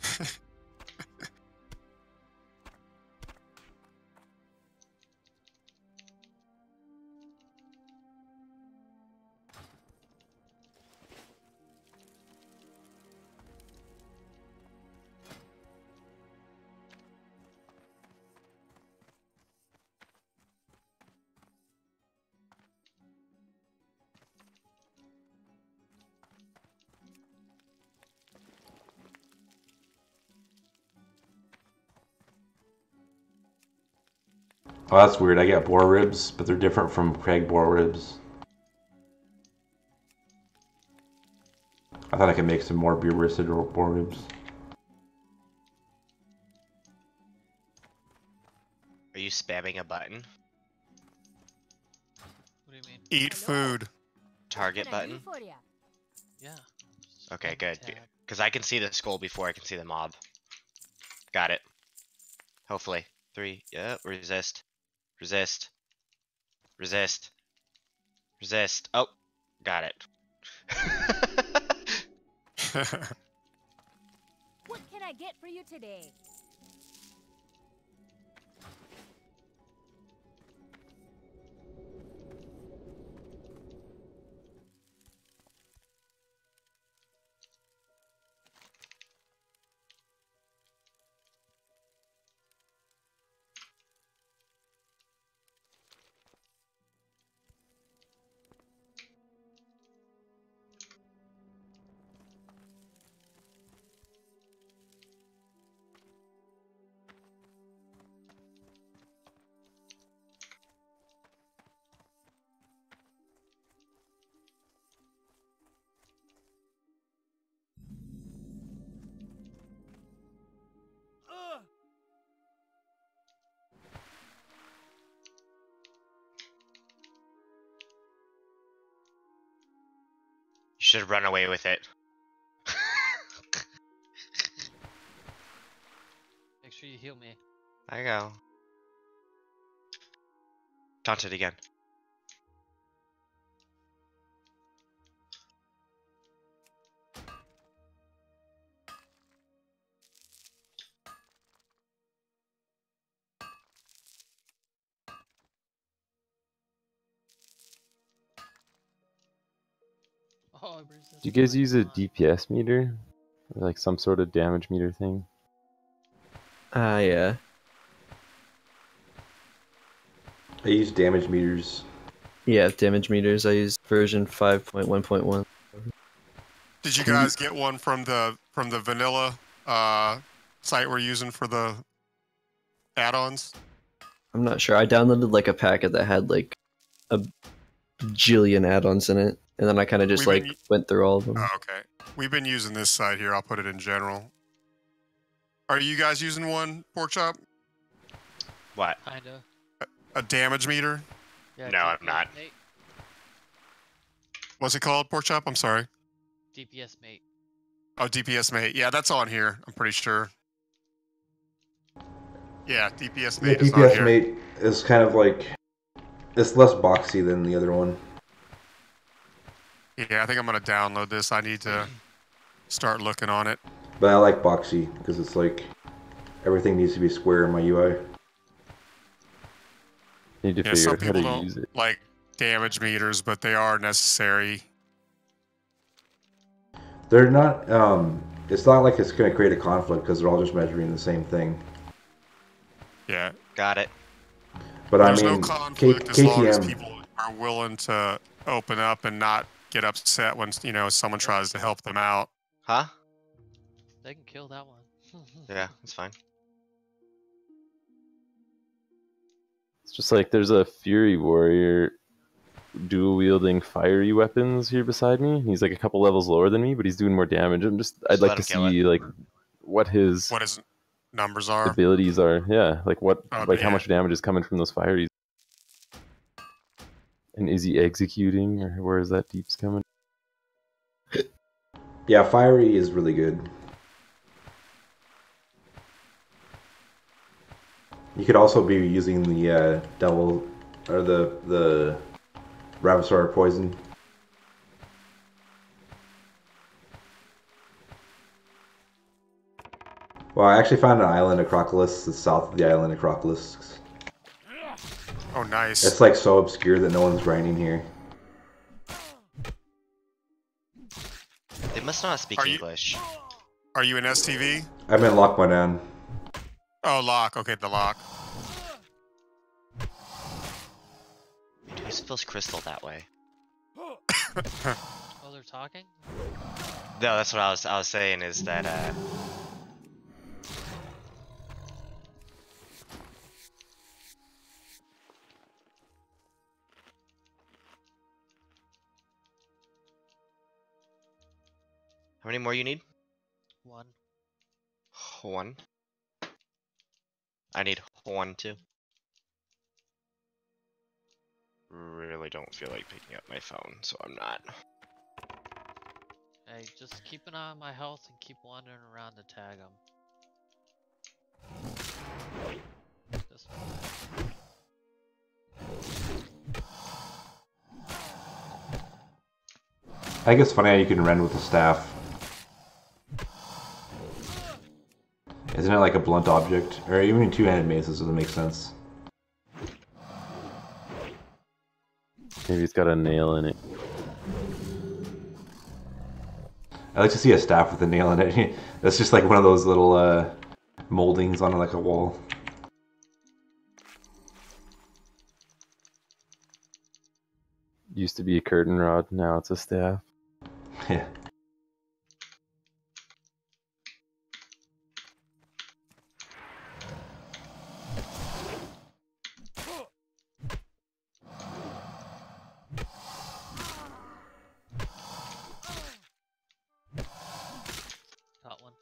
Oh, that's weird. I got boar ribs, but they're different from Craig boar ribs. I thought I could make some more beer roasted boar ribs. Are you spamming a button? What do you mean? Eat food. Target button? Yeah. Okay, good. Tab. Because I can see the skull before I can see the mob. Got it. Hopefully. 3. Yeah. Resist. Resist. Resist. Resist. Oh. Got it. What can I get for you today? You should run away with it. Make sure you heal me. I go. Taunt it again. Oh, I resisted Do you guys my use a god. DPS meter? Or like some sort of damage meter thing? Yeah. I use damage meters. Yeah, damage meters. I use version 5.1.1. Did you guys get one from the vanilla site we're using for the add-ons? I'm not sure. I downloaded like a packet that had like a jillion add-ons in it, and then I kind of just We've like been- went through all of them. Oh, okay. We've been using this site here. I'll put it in general. Are you guys using one, Porkchop? What? Kinda. A damage meter? Yeah, No, I'm DPS not. Mate. What's it called, Porkchop? I'm sorry. DPS mate. Oh, DPS mate. Yeah, that's on here. I'm pretty sure. Yeah, DPS The mate is on DPS here. mate is kind of like, it's less boxy than the other one. Yeah, I think I'm gonna download this. I need to start looking on it. But I like boxy because it's like everything needs to be square in my UI. Need to Yeah, figure some out how people to don't use it. like damage meters, but they are necessary. They're not. It's not like it's going to create a conflict because they're all just measuring the same thing. Yeah. Got it. But There's I mean, no conflict as long as KTM. people are willing to open up and not get upset when someone tries to help them out. Huh? They can kill that one. Yeah, that's fine. It's just like there's a Fury Warrior dual wielding fiery weapons here beside me. He's like a couple levels lower than me, but he's doing more damage. I'd like let to him kill see like what his What his numbers are. abilities are. Yeah, like what, Oh, like how yeah. much damage is coming from those fieries. And is he executing, or where is that deeps coming? Yeah, fiery is really good. You could also be using the devil or the Ravasaur poison. Well, I actually found an island Acropolis that's south of the island Acropolis. Oh, nice. It's like so obscure that no one's grinding here. They must not speak Are you- English. Are you in STV? I'm in Lock One Down. Oh, lock. Okay, the lock. It always feels crystal that way. Oh, they're talking? No, that's what I was saying is that How many more you need? 1. 1. I need 1 too. Really don't feel like picking up my phone, so I'm not. Hey, just keep an eye on my health and keep wandering around to tag them. This one. I think it's funny how you can rend with the staff. Isn't it like a blunt object? Or even two-handed maces doesn't make sense. Maybe it's got a nail in it. I like to see a staff with a nail in it. That's just like one of those little moldings on like a wall. Used to be a curtain rod, now it's a staff. Yeah. Got one.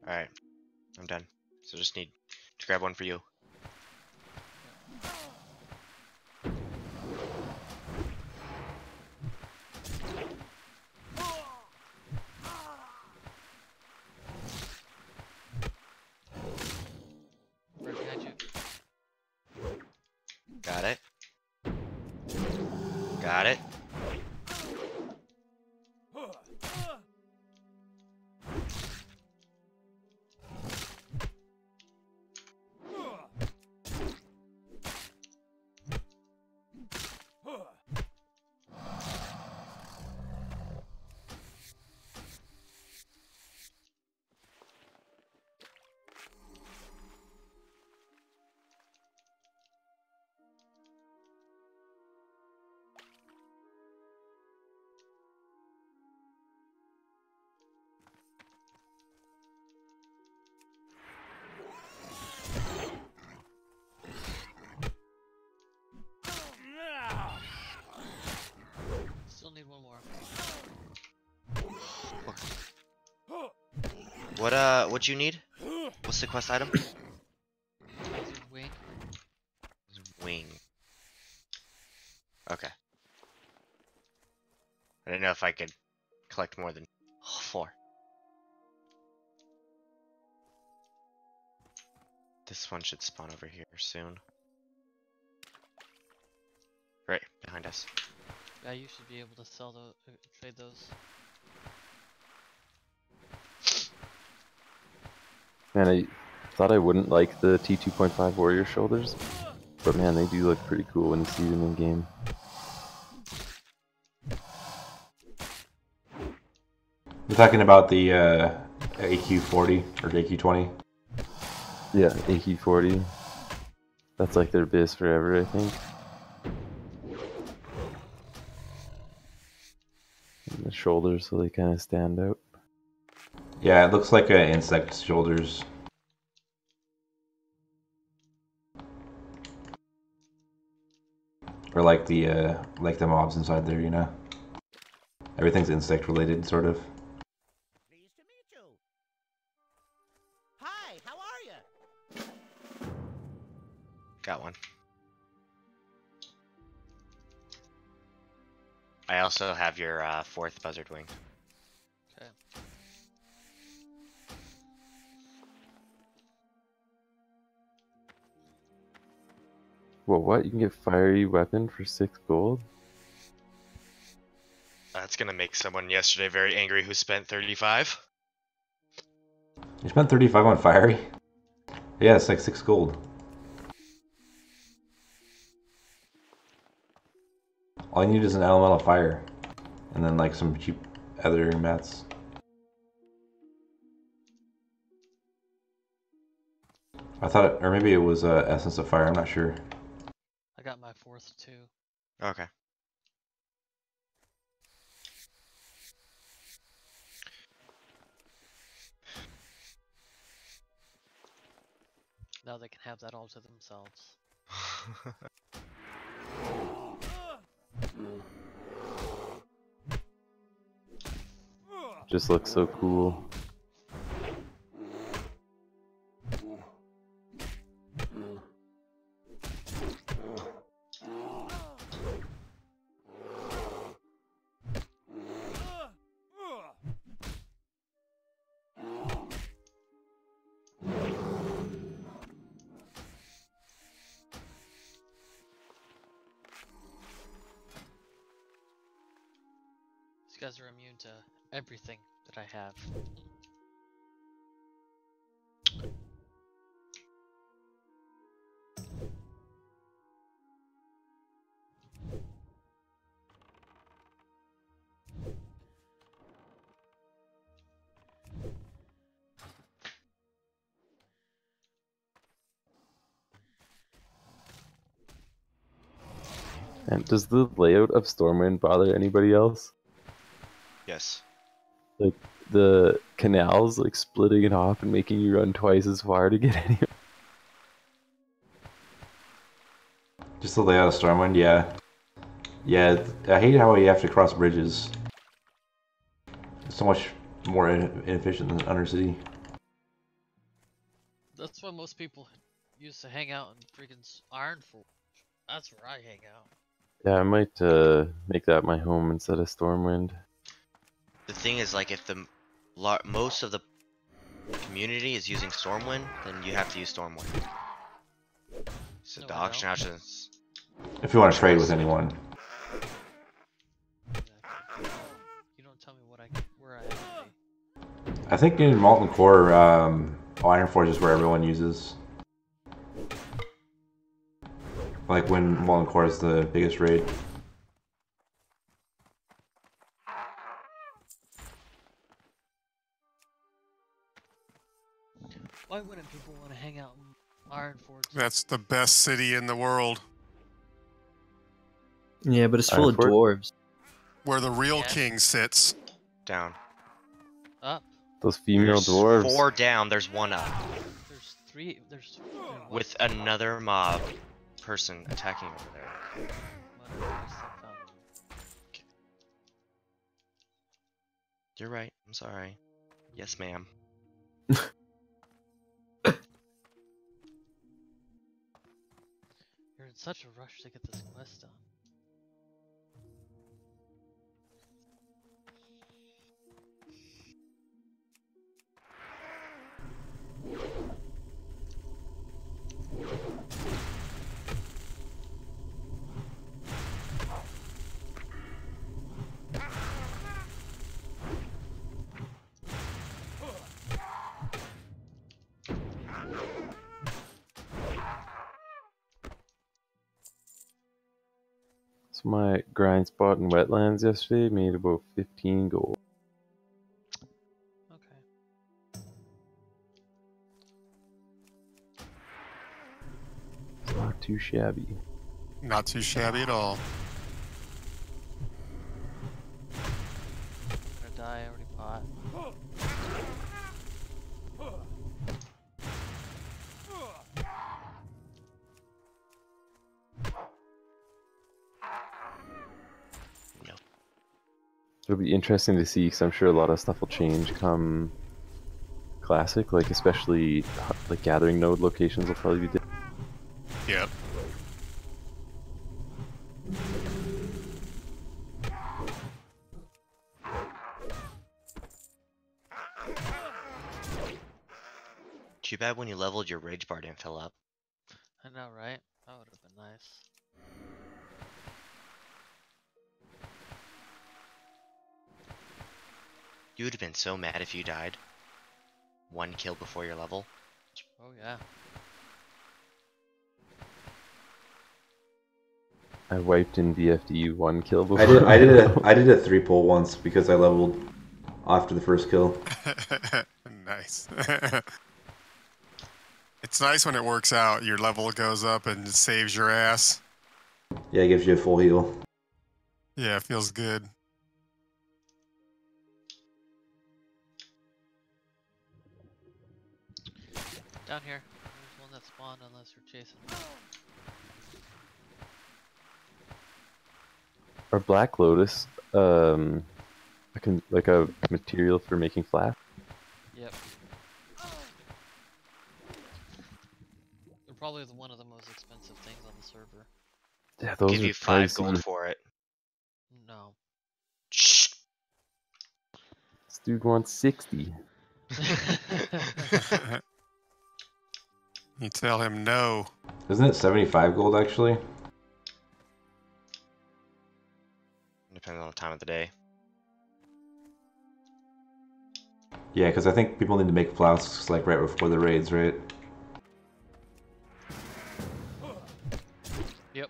Alright, I'm done. So just need to grab one for you. Right behind you. Got it. Got it. Still need one more. What you need? What's the quest item? Lizard wing. Wing. Okay. I didn't know if I could collect more than 4. This one should spawn over here soon. Right, behind us. Yeah, you should be able to sell those, trade those. Man, I thought I wouldn't like the T2.5 Warrior shoulders, but man, they do look pretty cool when you see them in game. You're talking about the AQ40 or AQ20? Yeah, AQ40. That's like their base forever, I think. And the shoulders, so they kind of stand out. Yeah, it looks like insect shoulders. Or like the mobs inside there, you know? Everything's insect related, sort of. Pleased to meet you. Hi, how are you? Got one. I also have your 4th buzzard wing. Okay. Well, what? You can get fiery weapon for 6 gold? That's gonna make someone yesterday very angry who spent 35. You spent 35 on fiery? Yeah, it's like 6 gold. All you need is an elemental fire, and then like some cheap other mats. I thought, or maybe it was essence of fire. I'm not sure. I got my 4th too. Okay. Now they can have that all to themselves. Just looks so cool. These guys are immune to everything that I have. And does the layout of Stormwind bother anybody else? Yes. Like the canals, like splitting it off and making you run twice as far to get anywhere. Just the layout of Stormwind, yeah. Yeah, I hate how you have to cross bridges. It's so much more inefficient than Undercity. That's why most people used to hang out in freaking Ironforge. That's where I hang out. Yeah, I might make that my home instead of Stormwind. The thing is, like, if the most of the community is using Stormwind, then you have to use Stormwind. So No, the I auction don't. houses. If you want to trade with anyone. Exactly. You don't tell me where I have to be. I think in Molten Core, Ironforge is where everyone uses. Like when Molten Core is the biggest raid. Why wouldn't people want to hang out in Ironforge? That's the best city in the world. Yeah, but it's full of dwarves. Where the real Yeah. king sits. Down. Up. Those female There's dwarves. 4 down, there's 1 up. There's 3. There's what? With another mob person attacking over there. You're right, I'm sorry. Yes, ma'am. You're in such a rush to get this quest done. So my grind spot in wetlands yesterday made about 15 gold. Okay. It's not too shabby. Not too shabby at all. I'm gonna die. I already bought. It'll be interesting to see because I'm sure a lot of stuff will change come Classic, like especially like gathering node locations will probably be different. Yep. Too bad when you leveled your rage bar didn't fill up. I know, right? That would have been nice. You would have been so mad if you died. 1 kill before your level. Oh yeah. I wiped in VFD 1 kill before. I did a 3-pull once because I leveled after the first kill. Nice. It's nice when it works out. Your level goes up and it saves your ass. Yeah, it gives you a full heal. Yeah, it feels good. Down here. There's one that spawned unless you're chasing. Or Black Lotus, like a material for making flash. Yep. They're probably one of the most expensive things on the server. Yeah, those Give are you 5 pricey. gold for it. No. Shh. This dude wants 60. You tell him no. Isn't it 75 gold actually? Depends on the time of the day. Yeah, because I think people need to make flasks like right before the raids, right? Yep.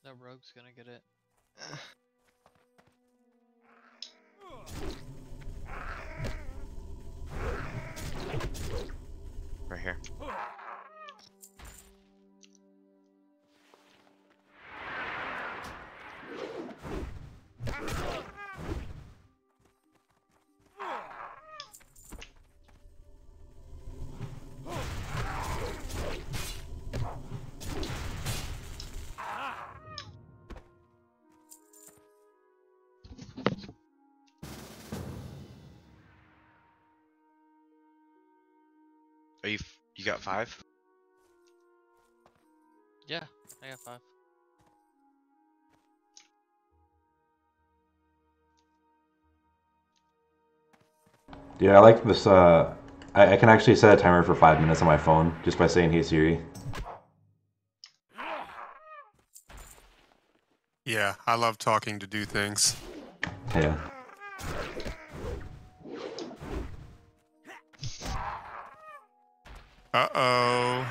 That rogue's gonna get it. Right here. Are you got 5? Yeah, I got 5. Yeah, I like this. I can actually set a timer for 5 minutes on my phone just by saying "Hey Siri." Yeah, I love talking to do things. Yeah. Uh-oh.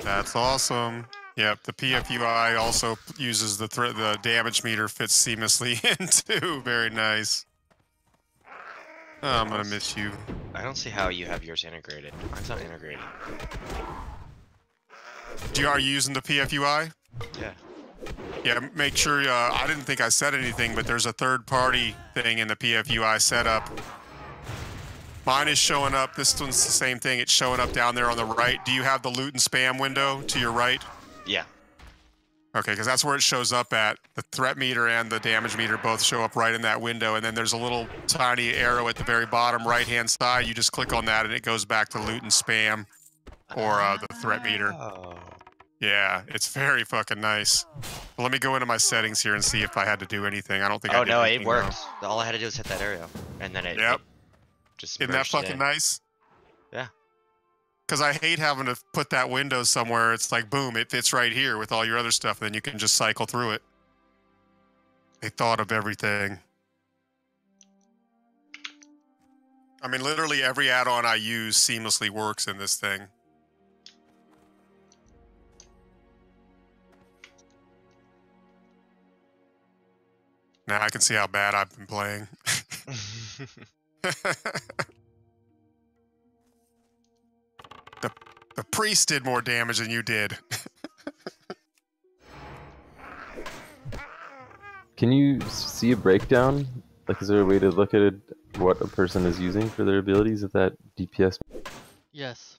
That's awesome. Yep, the PFUI also uses the damage meter fits seamlessly in too. Very nice. Oh, I'm gonna miss you. I don't see how you have yours integrated. Mine's not integrated. Are you using the PFUI? Yeah. Yeah, make sure, I didn't think I said anything, but there's a third-party thing in the PFUI setup. Mine is showing up, this one's the same thing, it's showing up down there on the right. Do you have the loot and spam window to your right? Yeah. Okay, because that's where it shows up at. The threat meter and the damage meter both show up right in that window, and then there's a little tiny arrow at the very bottom right-hand side. You just click on that, and it goes back to loot and spam, or the threat meter. Oh. Yeah, it's very fucking nice. Well, let me go into my settings here and see if I had to do anything. I don't think I Oh did no, anything, it worked. All I had to do was hit that arrow, and then it. Yep. It just Isn't that merged it fucking in. nice? Yeah. Because I hate having to put that window somewhere. It's like, boom, it fits right here with all your other stuff, and then you can just cycle through it. They thought of everything. I mean, literally every add-on I use seamlessly works in this thing. Now I can see how bad I've been playing. The priest did more damage than you did. Can you see a breakdown? Like, is there a way to look at it, what a person is using for their abilities at that DPS? Yes.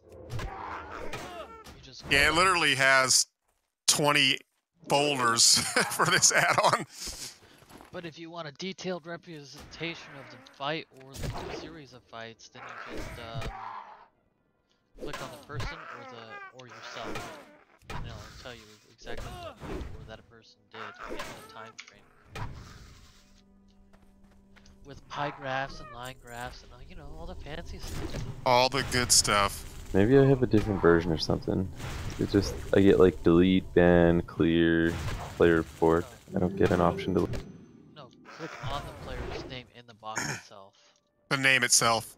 Yeah, it literally has 20 folders for this add-on. But if you want a detailed representation of the fight or the series of fights, then you just click on the person or yourself, and it'll tell you exactly what you or that person did in the time frame. With pie graphs and line graphs and you know, all the fancy stuff. All the good stuff. Maybe I have a different version or something. It just I get like delete, ban, clear, player report. I don't get an option to. No, click on the player's name in the box itself. The name itself.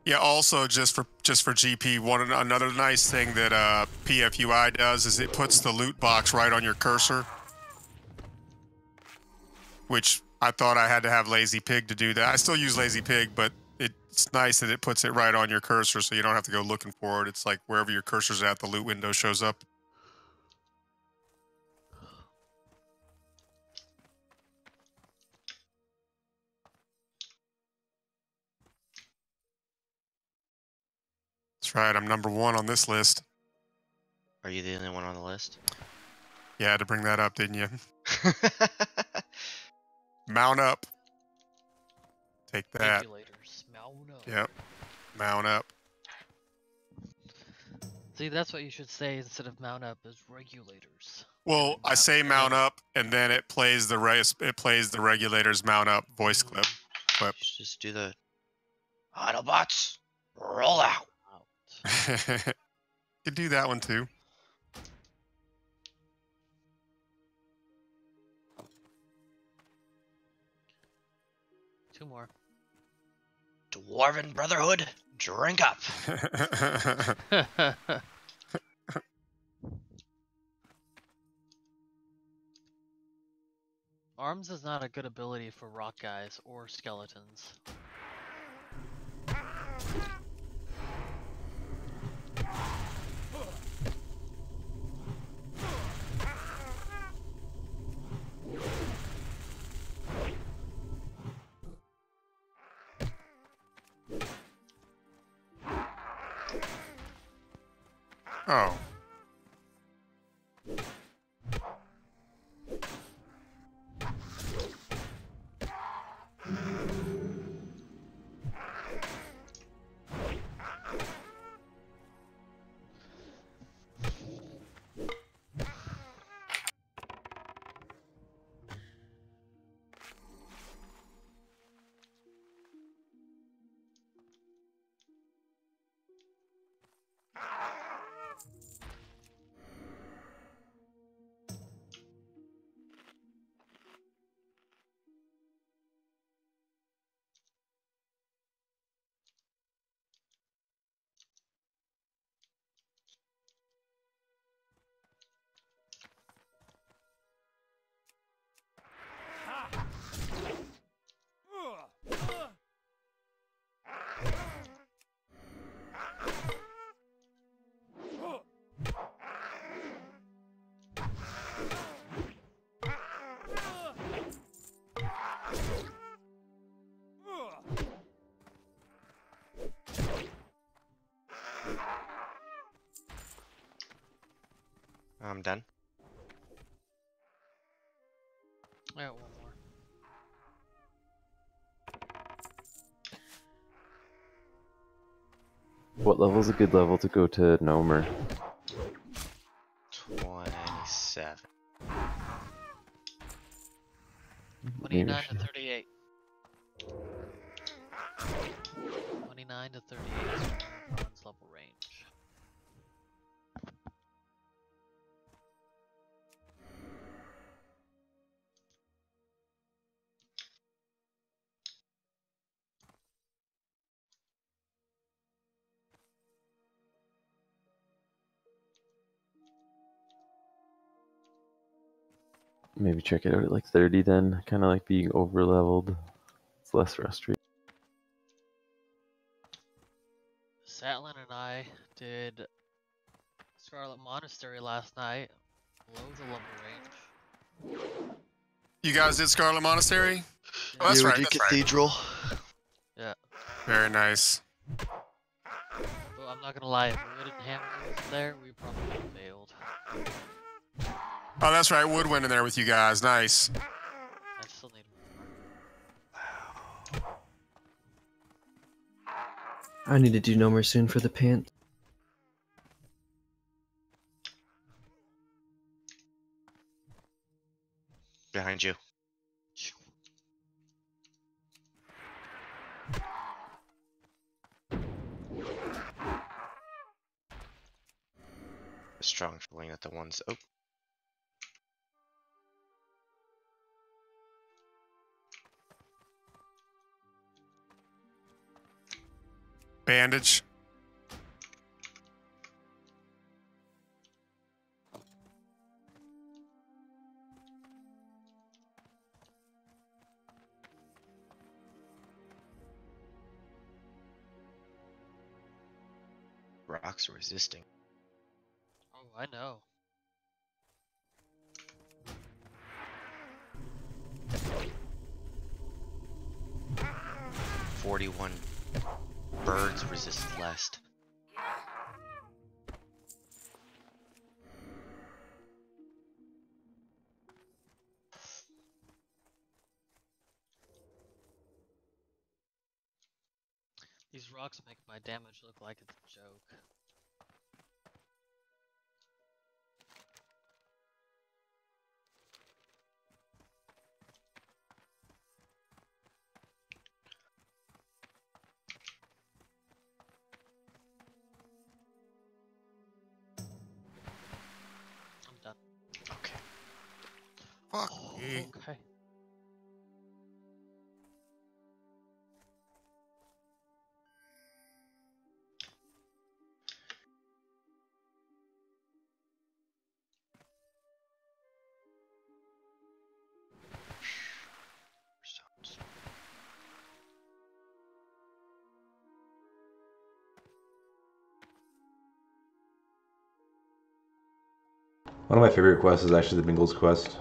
Yeah. Also, just for GP, another nice thing that PFUI does is it puts the loot box right on your cursor, which I thought I had to have Lazy Pig to do that. I still use Lazy Pig, but it's nice that it puts it right on your cursor, so you don't have to go looking for it. It's like wherever your cursor's at, the loot window shows up. That's right, I'm #1 on this list. Are you the only one on the list? You had to bring that up, didn't you? Mount up. Take that. Regulators, mount up. Yep. Mount up. See, that's what you should say instead of mount up is regulators. Well, I say mount up, and then it plays the regulators mount up voice clip. Just do the Autobots roll out. Could do that one too. Two more. Dwarven Brotherhood, drink up. Arms is not a good ability for rock guys or skeletons. Oh. I'm done. I got one more. What level's a good level to go to Nomer? 27. 29 to 38. 29 to 38 is bronze level range. Maybe check it out at like 30 then. Kind of like being over leveled. It's less frustrating. Satlin and I did Scarlet Monastery last night. Below the level range. You guys did Scarlet Monastery? Oh, that's right. That's Cathedral. Yeah. Very nice. Well, I'm not gonna lie, if we didn't have it there, we probably would have failed. Oh, that's right. Wood went in there with you guys. Nice. I still need more. I need to do no more soon for the pant. Behind you. Strong feeling that the ones. Oh. Bandage. Rocks resisting. Oh, I know. "41 birds resist last." These rocks make my damage look like it's a joke. I'm done. Okay. Fuck Oh, me. okay. One of my favorite quests is actually the Bingles quest.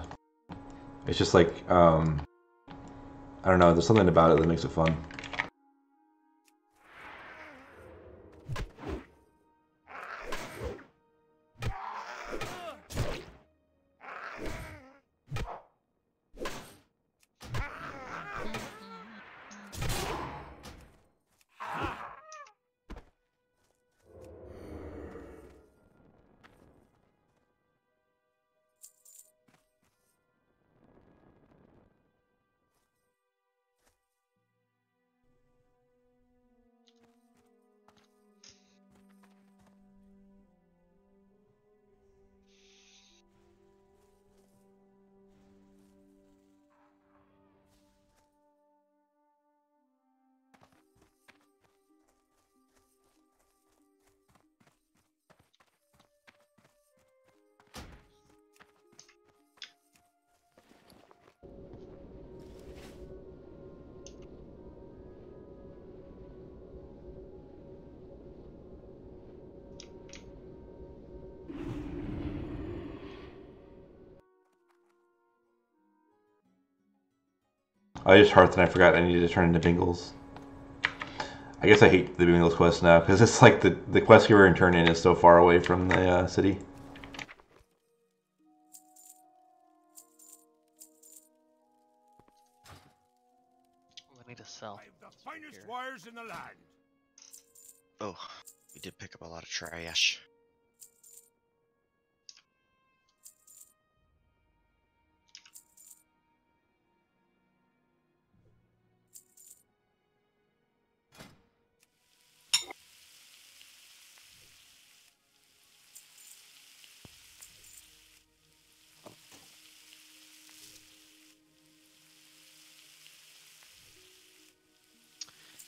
It's just like, I don't know, there's something about it that makes it fun. I just hearts and I forgot I needed to turn into Bingles. I guess I hate the Bingles quest now because it's like the quest giver and turn in is so far away from the city. I need to sell. I have the finest wires in the land. Oh, we did pick up a lot of trash.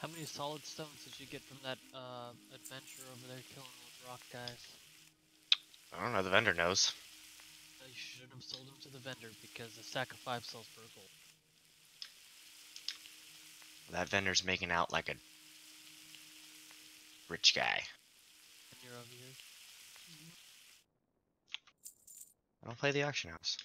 How many solid stones did you get from that adventure over there killing those rock guys? I don't know, the vendor knows. You should have sold them to the vendor because a sack of 5 sells for gold. That vendor's making out like a rich guy. And you're over here. I don't play the auction house.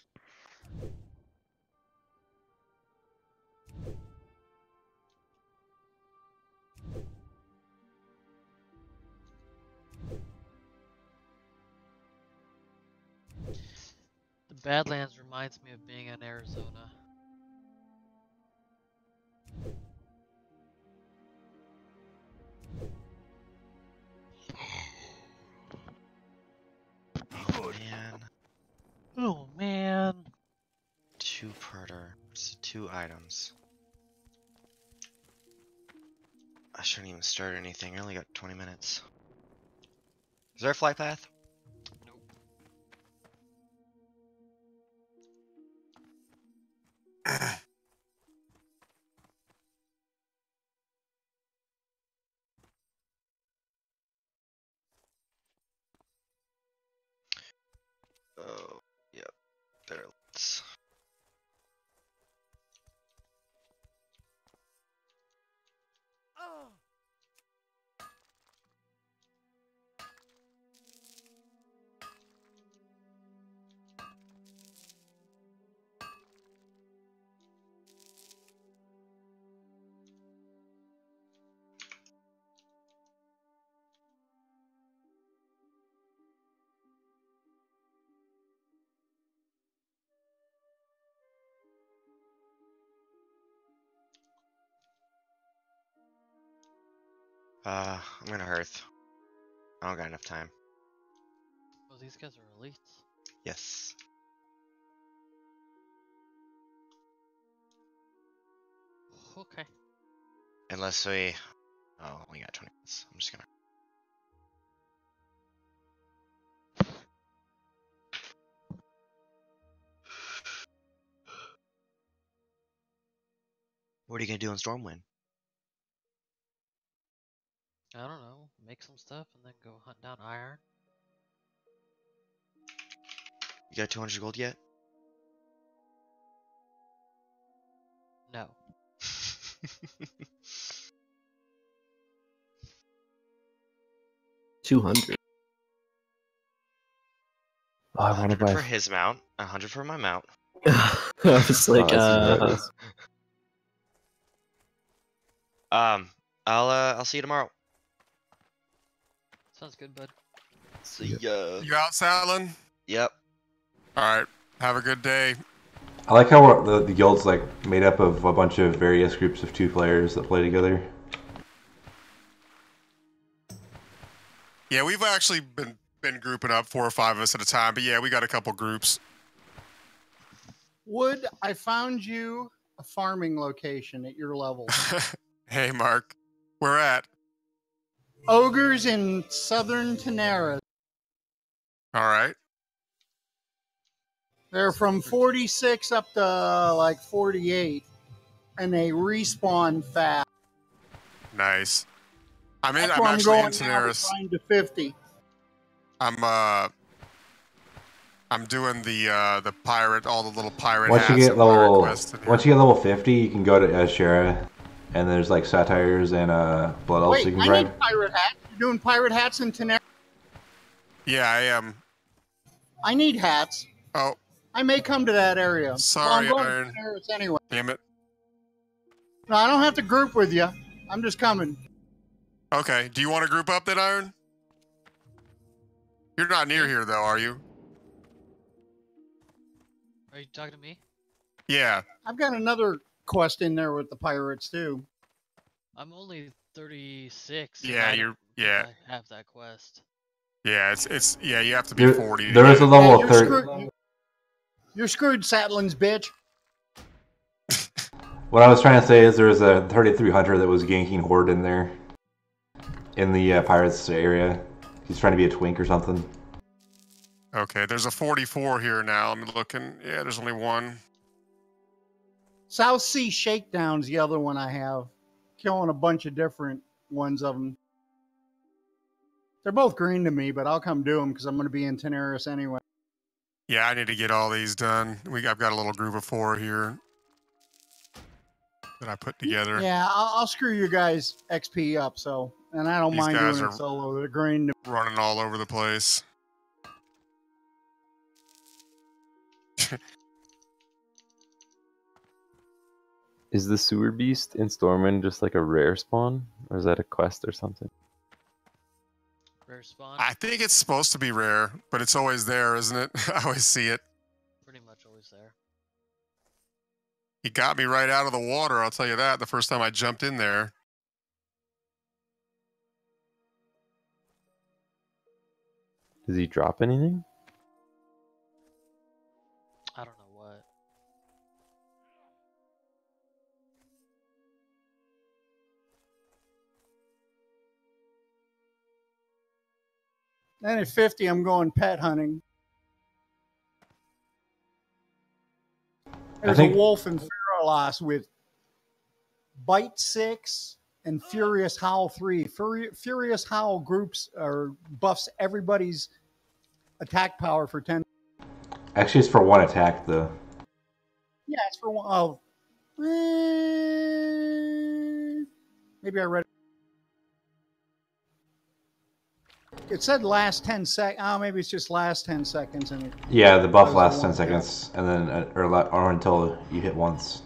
Badlands reminds me of being in Arizona. Oh man. Oh man. Two-parter. It's 2 items. I shouldn't even start anything. I only got 20 minutes. Is there a flight path? Oh, yep. There. Let's. Oh. I'm gonna Hearth. I don't got enough time. Oh, these guys are elites. Yes. Okay. Unless we. Oh, we got 20 minutes. I'm just gonna. What are you gonna do in Stormwind? I don't know. Make some stuff and then go hunt down iron. You got 200 gold yet? No. 200. Oh, I want to 100 buy. for his mount, 100 for my mount. I was like, that's- I'll see you tomorrow. Sounds good, bud. See ya. You out, Satlin? Yep. All right. Have a good day. I like how the guild's like made up of a bunch of various groups of 2 players that play together. Yeah, we've actually been grouping up 4 or 5 of us at a time, but yeah, we got a couple groups. Wood, I found you a farming location at your level. Hey, Mark. Where at? Ogres in southern Tenera. All right. They're from 46 up to like 48, and they respawn fast. Nice. I'm That's where I'm actually in going now to Daenerys. find to 50. I'm doing the pirate, all the little pirate Once hats you get and pirate level, quests in here. once you get level 50, you can go to Ashera, and there's like satires and blood elves Wait, you can I grab. need pirate hats. You're doing pirate hats in Tenera? Yeah, I am. I need hats. Oh, I may come to that area. sorry, well, I'm going Iron. to Daenerys anyway. Damn it. No, I don't have to group with you. I'm just coming. Okay. Do you want to group up then, Iron? You're not near here, though, are you? Are you talking to me? Yeah. I've got another quest in there with the pirates too. I'm only 36. and Yeah, I you're. don't Yeah. think I have that quest. Yeah, it's. Yeah, you have to be 40. There is a level Hey, 30. You're screwed, Satlins, bitch. What I was trying to say is there was a 33 hunter that was ganking Horde in there. In the pirates area. He's trying to be a twink or something. Okay, there's a 44 here now. I'm looking. Yeah, there's only one. South Sea Shakedown's the other one I have. Killing a bunch of different ones of them. They're both green to me, but I'll come do them because I'm going to be in Teneris anyway. Yeah, I need to get all these done. I've got a little group of 4 here that I put together. Yeah, I'll screw you guys XP up, so. And I don't These mind guys doing are it solo. They're green to me. running all over the place. Is the sewer beast in Stormwind just like a rare spawn, or is that a quest or something? Rare spawn. I think it's supposed to be rare, but it's always there, isn't it? I always see it. was there. He got me right out of the water, I'll tell you that, the first time I jumped in there. Does he drop anything? I don't know what. Then at 50, I'm going pet hunting. There's a wolf in Feralas with Bite 6 and Furious Howl 3. Furious Howl groups or buffs everybody's attack power for 10. Actually, it's for one attack, though. Yeah, it's for one. Oh. Maybe I read it. It said last 10 seconds. Oh, maybe it's just last 10 seconds. And Yeah, the buff lasts 10 seconds, and then or until you hit once.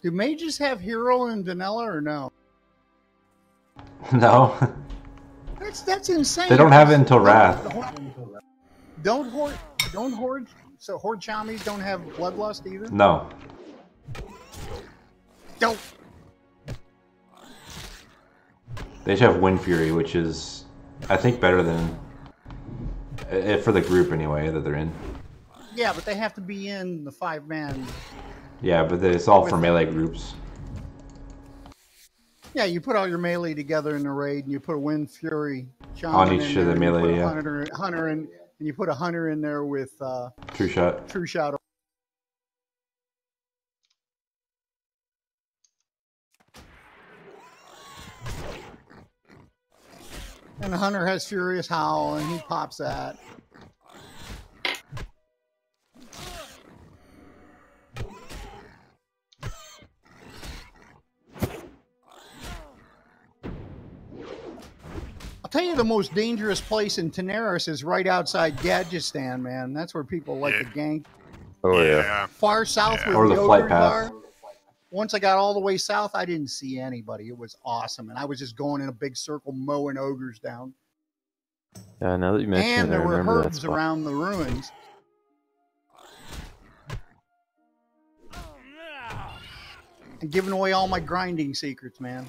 Do mages have hero in vanilla or no? No. That's insane. They don't have it until Wrath. Don't horde. So horde chamis don't have bloodlust either. No. Don't. They just have Wind Fury, which is, I think, better than for the group anyway that they're in. Yeah, but they have to be in the 5-man. Yeah, but it's all for melee groups. Yeah, you put all your melee together in the raid, and you put a Wind Fury on each of the melee. Yeah. Hunter and you put a hunter in there with True Shot. True Shot. And the hunter has Furious Howl, and he pops that. I'll tell you, the most dangerous place in Tanaris is right outside Gadgetstan, man. That's where people like to gank. Oh yeah. Far south where or the flight ogres path. are. Once I got all the way south, I didn't see anybody. It was awesome, and I was just going in a big circle mowing ogres down. Yeah, now that you mention And it, there I were remember that herbs spot. around the ruins. And giving away all my grinding secrets, man.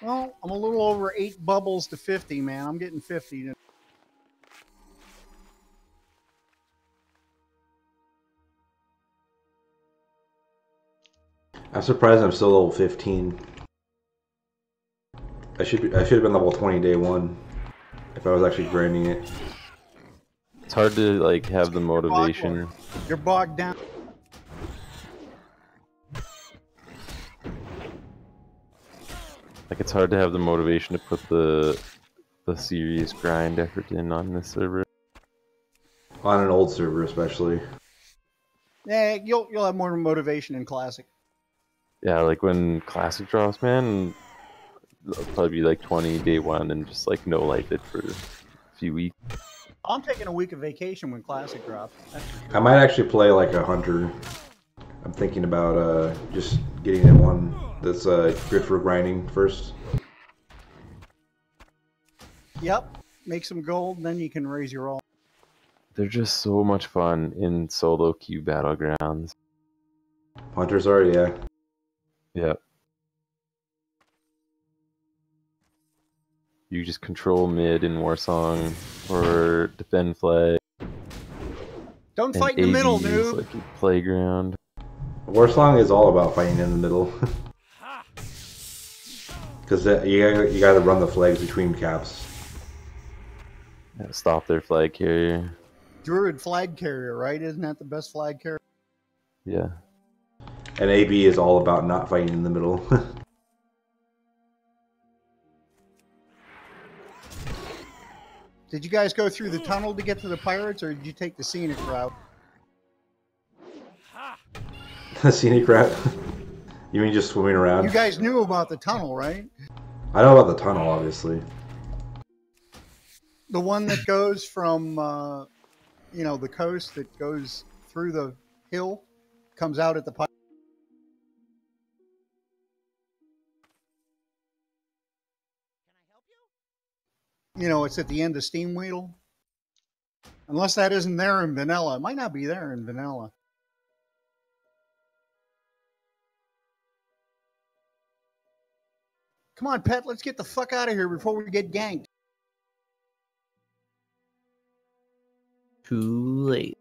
Well, I'm a little over 8 bubbles to 50, man. I'm getting 50. I'm surprised I'm still level 15. I should have been level 20 day one if I was actually grinding it. It's hard to like have the motivation. You're bogged down. Like it's hard to have the motivation to put the serious grind effort in on this server. On an old server, especially. Yeah, you'll have more motivation in Classic. Yeah, like when Classic drops, man, it'll probably be like 20 day one and just like no life it for a few weeks. I'm taking a week of vacation when Classic drops. I might actually play like a hunter. I'm thinking about just getting in one that's good for grinding first. Yep, make some gold, and then you can raise your all. They're just so much fun in solo queue battlegrounds. Hunters are, yeah. Yep. You just control mid in Warsong or defend flag. Don't fight in the middle, noob. Like a playground. Warsong is all about fighting in the middle. Because you gotta run the flags between caps. Yeah, stop their flag carrier. Druid flag carrier, right? Isn't that the best flag carrier? Yeah. And AB is all about not fighting in the middle. Did you guys go through the tunnel to get to the pirates, or did you take the scenic route? The scenic route. You mean just swimming around? You guys knew about the tunnel, right? I know about the tunnel, obviously. The one that goes from, the coast that goes through the hill, comes out at the pipe. It's at the end of Steam Wheel. Unless that isn't there in vanilla. It might not be there in vanilla. Come on, Pet, let's get the fuck out of here before we get ganked. Too late.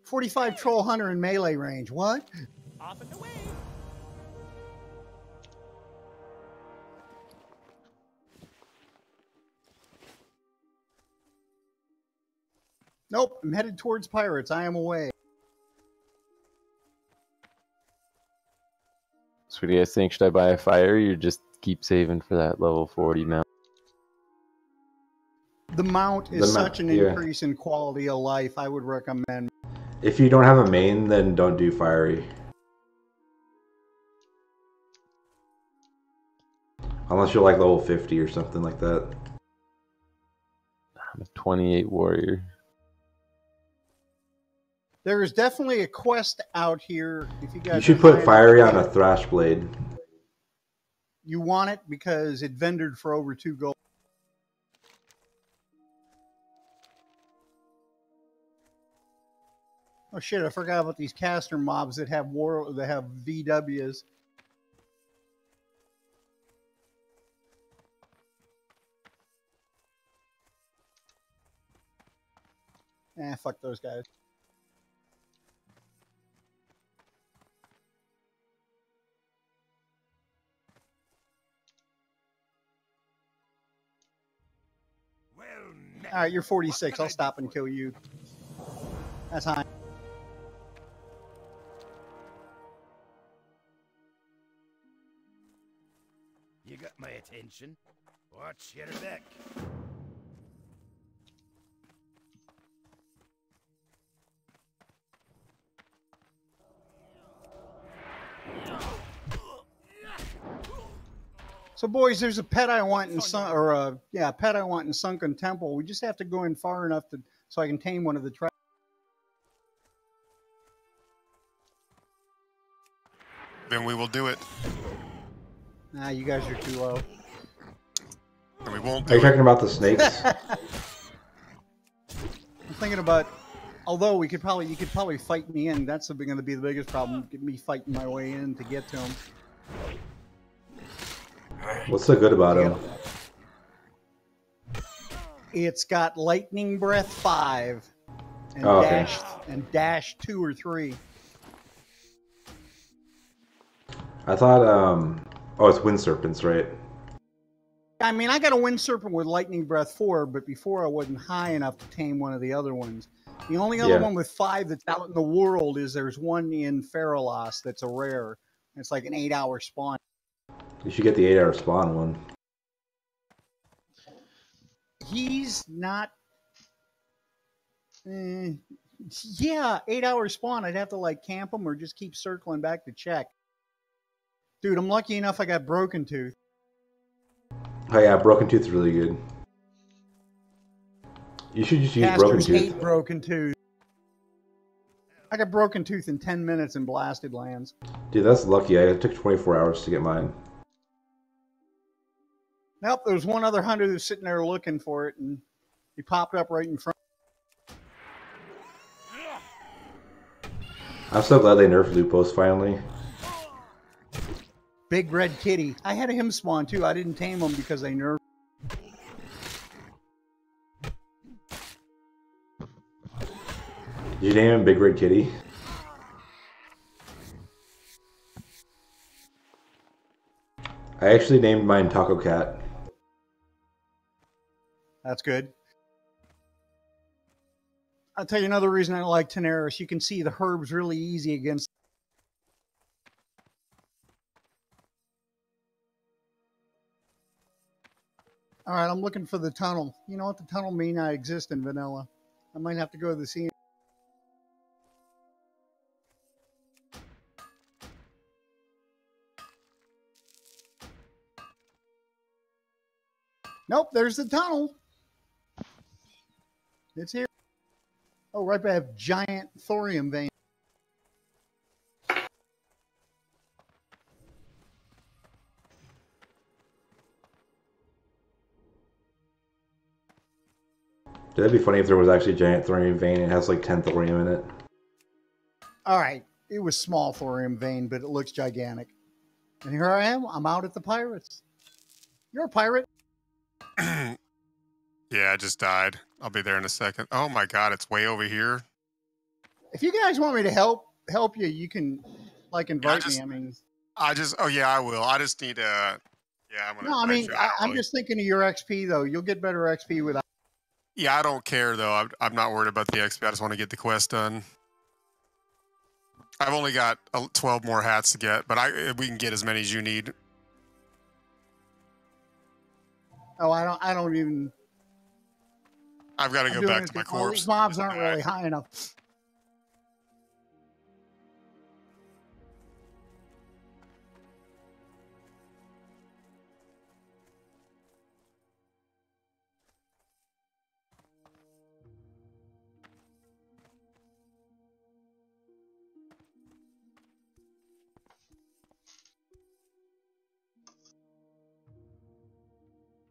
45 Troll Hunter in melee range. What? Off and away. Nope, I'm headed towards pirates. I am away. So what do you guys think? Should I buy a fire, or you just keep saving for that level 40 mount? The mount is such an increase in quality of life. I would recommend. If you don't have a main, then don't do fiery. Unless you're like level 50 or something like that. I'm a 28 warrior. There is definitely a quest out here. If you guys, you should put fiery on a thrash blade. You want it because it vendored for over 2 gold. Oh shit! I forgot about these caster mobs that have VWs. Fuck those guys. Well, all right, you're 46. I'll stop and kill you. That's high. You got my attention. Watch your back. So, boys, there's a pet I want in pet I want in Sunken Temple. We just have to go in far enough so I can tame one of the traps. Then we will do it. Nah, you guys are too low. And we won't Are do you it. talking about the snakes? I'm thinking about, although you could probably fight me in. That's going to be the biggest problem. Get me fighting my way in to get to him. What's so good about him? It's got Lightning Breath 5 and dash 2 or 3. I thought, it's Wind Serpents, right? I mean, I got a Wind Serpent with Lightning Breath 4, but before I wasn't high enough to tame one of the other ones. The only other one with 5 that's out in the world is there's one in Feralos that's a rare. It's like an 8-hour spawn. You should get the 8-hour spawn one. He's not... yeah, 8-hour spawn. I'd have to camp him or just keep circling back to check. Dude, I'm lucky enough I got Broken Tooth. Oh yeah, Broken Tooth is really good. You should just use Broken Tooth. Hate Broken Tooth. I got Broken Tooth in 10 minutes in Blasted Lands. Dude, that's lucky. It took 24 hours to get mine. Nope, there was one other hunter who's sitting there looking for it, and he popped up right in front. I'm so glad they nerfed Lupos finally. Big Red Kitty. I had him spawn too. I didn't tame him because they nerfed. Did you name him Big Red Kitty? I actually named mine Taco Cat. That's good. I'll tell you another reason I like Tenaris. You can see the herbs really easy against. All right, I'm looking for the tunnel. You know what the tunnel mean? I exist in vanilla. I might have to go to the scene. Nope, there's the tunnel. It's here. Oh, right by a giant thorium vein. That'd be funny if there was actually a giant thorium vein and it has like 10 thorium in it. All right. It was small thorium vein, but it looks gigantic. And here I am. I'm out at the pirates. You're a pirate. Yeah, I just died. I'll be there in a second. Oh my god, it's way over here. If you guys want me to help you, you can like invite me. I mean, oh yeah, I will. I just need yeah, I'm gonna. no, I mean, you. I'm just thinking of your XP though. You'll get better XP without. Yeah, I don't care though. I'm not worried about the XP. I just want to get the quest done. I've only got 12 more hats to get, but we can get as many as you need. Oh, I don't even. I've got to go back to my corpse. These mobs aren't really high enough.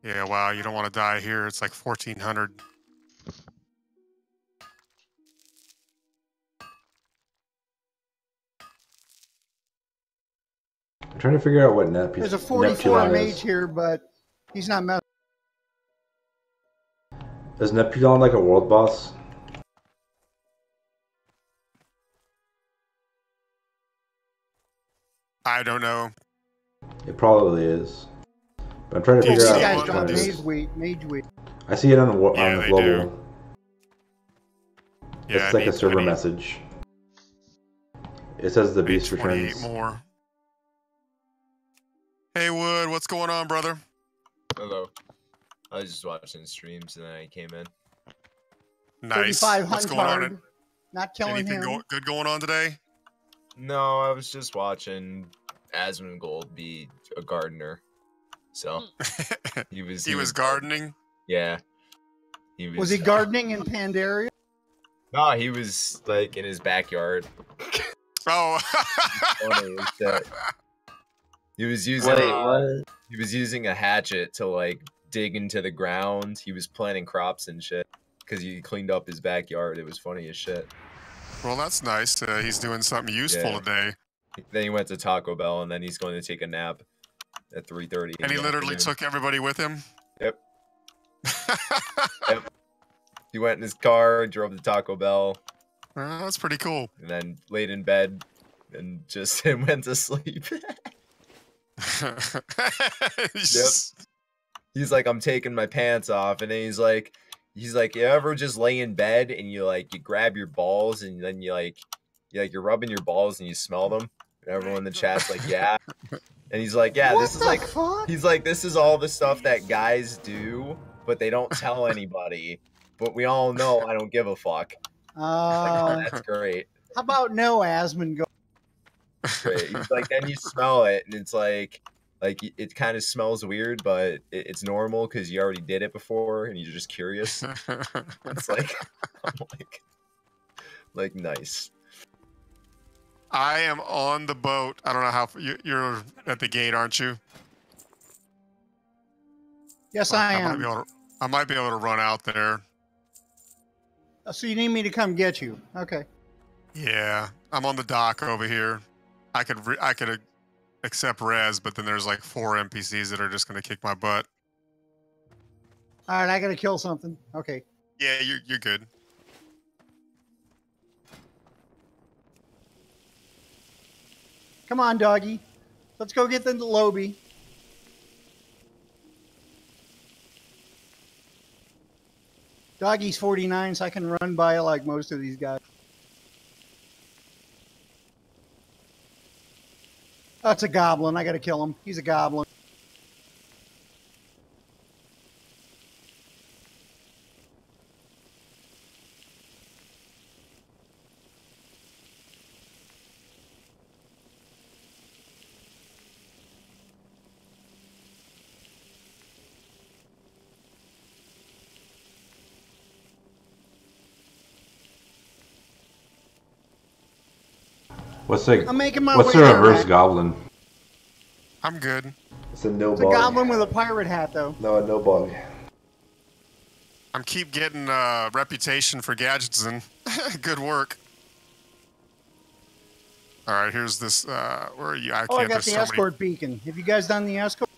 Yeah, wow, you don't want to die here. It's like 1400. I'm trying to figure out what There's a 44 mage here, but he's not messing. Is Neptune like a world boss? I don't know. It probably is. But I'm trying to figure out. These guys drop mage weight. I see it on the global. Do. Yeah, it's like a server message. It says the beast returns. 28 more. Hey Wood, what's going on, brother? Hello. I was just watching streams and then I came in. Nice. 35 What's going on? Not killing him. Good going on today? No, I was just watching Asmongold be a gardener. So he was gardening? Yeah. Was he gardening in Pandaria? No, he was like in his backyard. Oh. He was using he was using a hatchet to like dig into the ground. He was planting crops and shit because he cleaned up his backyard. It was funny as shit. Well, that's nice. He's doing something useful today. Then he went to Taco Bell and then he's going to take a nap at 3:30. And he literally took everybody with him? Yep. Yep. He went in his car and drove to Taco Bell. That's pretty cool. And then laid in bed and just went to sleep. Yep. He's like, I'm taking my pants off, and then he's like, you ever just lay in bed and you grab your balls and then you're rubbing your balls and you smell them? And everyone in the chat's like, yeah. And he's like, yeah, this is like, he's like, this is all the stuff that guys do, but they don't tell anybody. But we all know I don't give a fuck. That's great. How about no Asmongold? Great. He's like, then you smell it, and it's like it kind of smells weird, but it's normal because you already did it before, and you're just curious. It's like, I'm like nice. I am on the boat. I don't know how you're at the gate, aren't you? Yes, I am. I might be able to run out there. So you need me to come get you? Okay. Yeah, I'm on the dock over here. I could accept res, but then there's like 4 NPCs that are just gonna kick my butt. All right, I gotta kill something. Okay. Yeah, you're good. Come on, doggy. Let's go get the lobby. Doggy's 49, so I can run by like most of these guys. That's a goblin. I gotta kill him. He's a goblin. I'm making my What's way the there, reverse man. goblin? I'm good. It's a no It's a bug. goblin with a pirate hat, though. No, a no bug. I'm keep getting reputation for gadgets and good work. All right, here's this. Where are you? I Oh, I can't. got There's the so escort beacon. Have you guys done the escort?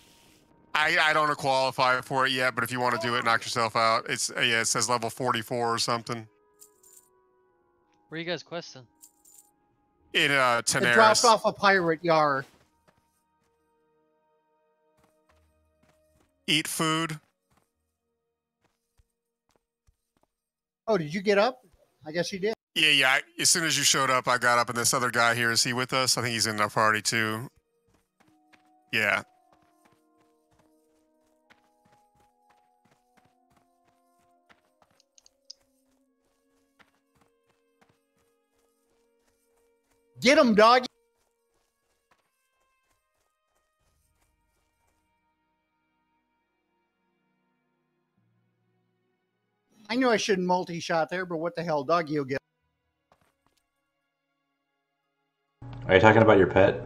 I don't qualify for it yet, but if you want to do it, knock yourself out. It's yeah, it says level 44 or something. Where are you guys questing? In It dropped Tenaris. off a pirate yar. Eat food. Oh, did you get up? I guess you did. Yeah. As soon as you showed up, I got up, and this other guy here, is he with us? I think he's in our party too. Yeah. Get him, dog. I knew I shouldn't multi-shot there, but what the hell, doggy will get. Are you talking about your pet?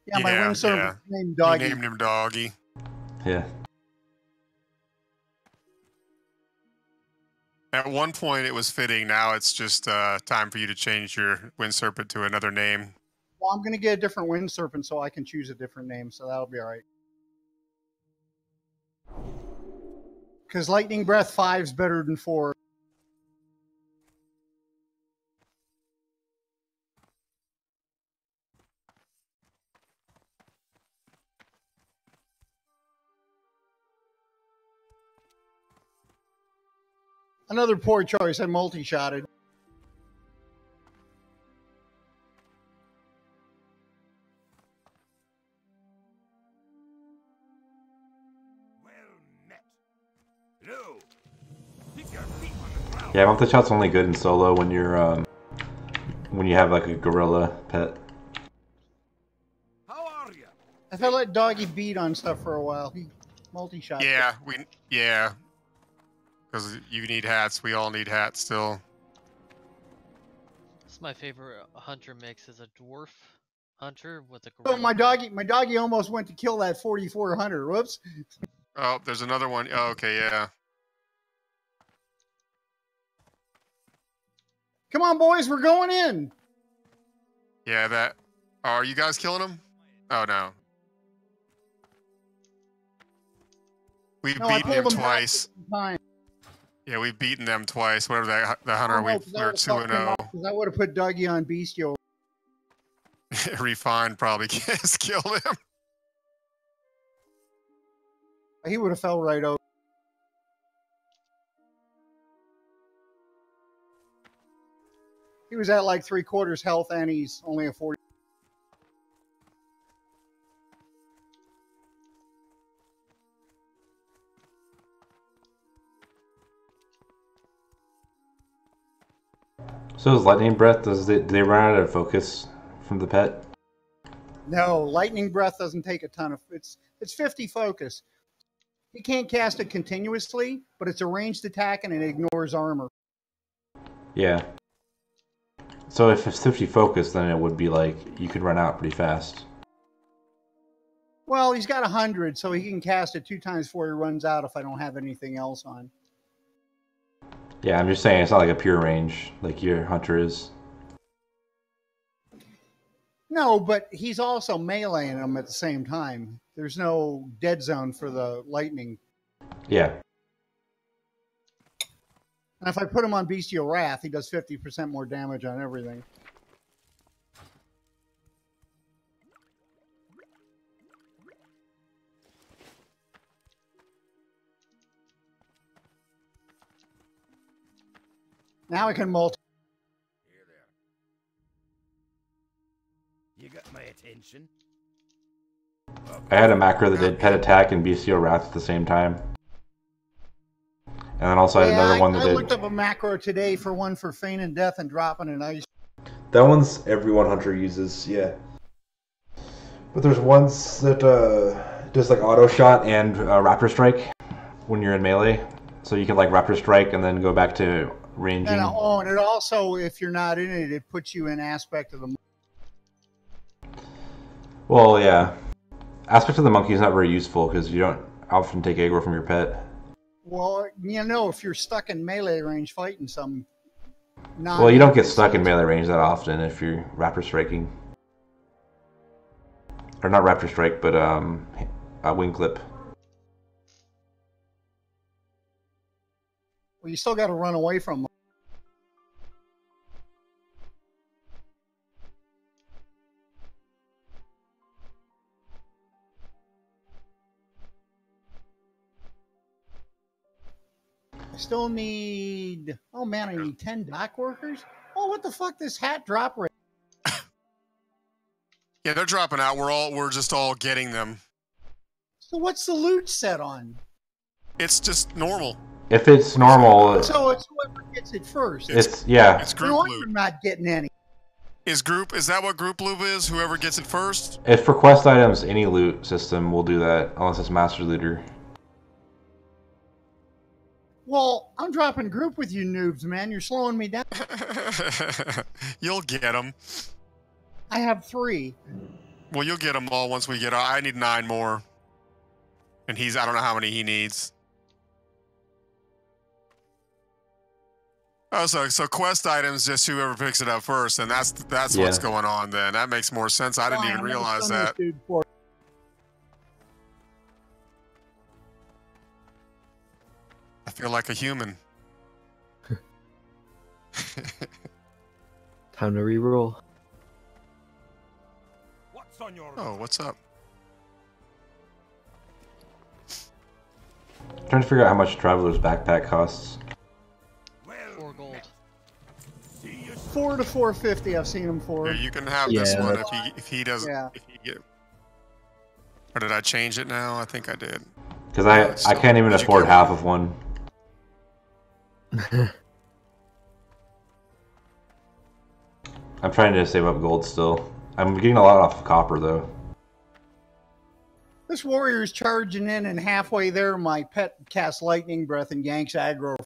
Yeah, my wing servant named Doggy. You named him Doggy. Yeah. At one point, it was fitting. Now it's just time for you to change your wind serpent to another name. Well, I'm going to get a different wind serpent so I can choose a different name, so that'll be all right. Because Lightning Breath 5 is better than 4. Another poor choice. I multi-shotted. Yeah, multi-shot's only good in solo when you're when you have like a gorilla pet. I felt like Doggy beat on stuff for a while. He multi-shot. Yeah, because you need hats. We all need hats still. This is my favorite hunter mix is a dwarf hunter with a Oh, gorilla. my doggy almost went to kill that 4400. Whoops. Oh, there's another one. Oh, okay, yeah. Come on, boys, we're going in. Yeah, that. Oh, are you guys killing him? Oh, no. We've No, I beaten pulled him them back twice. time. Yeah, we've beaten them twice. Whatever that the hunter, we're 2-0. I would have put Dougie on Bestial. Refined probably just killed him. He would have fell right over. He was at like 3/4 health, and he's only a 40. So is Lightning Breath, do they run out of focus from the pet? No, Lightning Breath doesn't take a ton of. It's 50 focus. He can't cast it continuously, but it's a ranged attack and it ignores armor. Yeah. So if it's 50 focus, then it would be like you could run out pretty fast. Well, he's got 100, so he can cast it 2 times before he runs out if I don't have anything else on. Yeah, I'm just saying it's not like a pure range like your hunter is. No, but he's also meleeing them at the same time. There's no dead zone for the lightning. Yeah. And if I put him on Bestial Wrath, he does 50% more damage on everything. Now I can multi. You got my attention. I had a macro that did pet attack and bestial wrath at the same time. And then also I had another one that I did. looked up a macro today for one for feign and death and dropping an ice. That one's everyone hunter uses, yeah. But there's ones that does like auto shot and raptor strike when you're in melee. So you can like raptor strike and then go back to ranging. And it also, if you're not in it, it puts you in aspect of the. Well, yeah. Aspect of the monkey is not very useful because you don't often take aggro from your pet. Well, you know, if you're stuck in melee range fighting some Well, you don't get stuck in melee range that often if you're raptor striking. Or not raptor strike, but wing clip. Well, you still got to run away from them. I still need. Oh man, I need 10 dock workers. Oh, what the fuck? This hat drop rate. Yeah, they're dropping out. We're just all getting them. So what's the loot set on? It's just normal. If it's normal, So it's whoever gets it first. It's yeah. It's group No, loot. you're not getting any. Is that what group loot is? Whoever gets it first? If for quest items, any loot system will do that, unless it's master looter. Well, I'm dropping group with you noobs, man. You're slowing me down. You'll get them. I have 3. Well, you'll get them all once we get. I need 9 more, and I don't know how many he needs. Oh, so quest items, just whoever picks it up first, and that's Yeah. what's going on. Then that makes more sense. I didn't even realize that. I feel like a human. Time to re-roll. What's on your Oh, what's up? Trying to figure out how much Traveler's backpack costs. 4 gold. 4 to 450. I've seen them for. Here, you can have this one if he doesn't. Yeah. If he get, or did I change it now? I think I did. Because I can't even afford half of one. I'm trying to save up gold still. I'm getting a lot off of copper though. This warrior's charging in, and halfway there, my pet casts lightning breath and yanks aggro.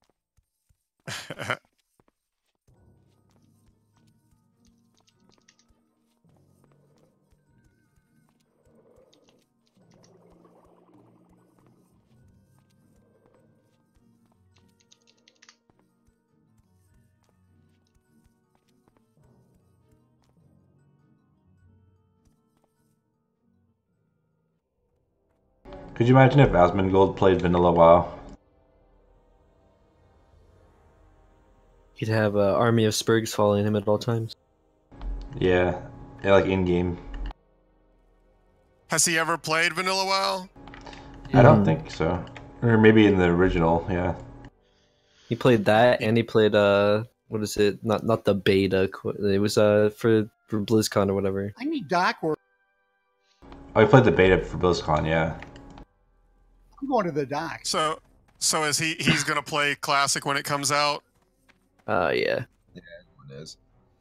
Could you imagine if Asmongold played Vanilla WoW? He'd have an army of Spurgs following him at all times. Yeah, like in game. Has he ever played Vanilla WoW? I don't think so. Or maybe in the original, yeah. He played that, and he played what is it? Not the beta. It was for BlizzCon or whatever. I need dock work. Oh, he played the beta for BlizzCon, yeah. I'm going to the dock. So is he's gonna play Classic when it comes out? Yeah. Yeah, it is.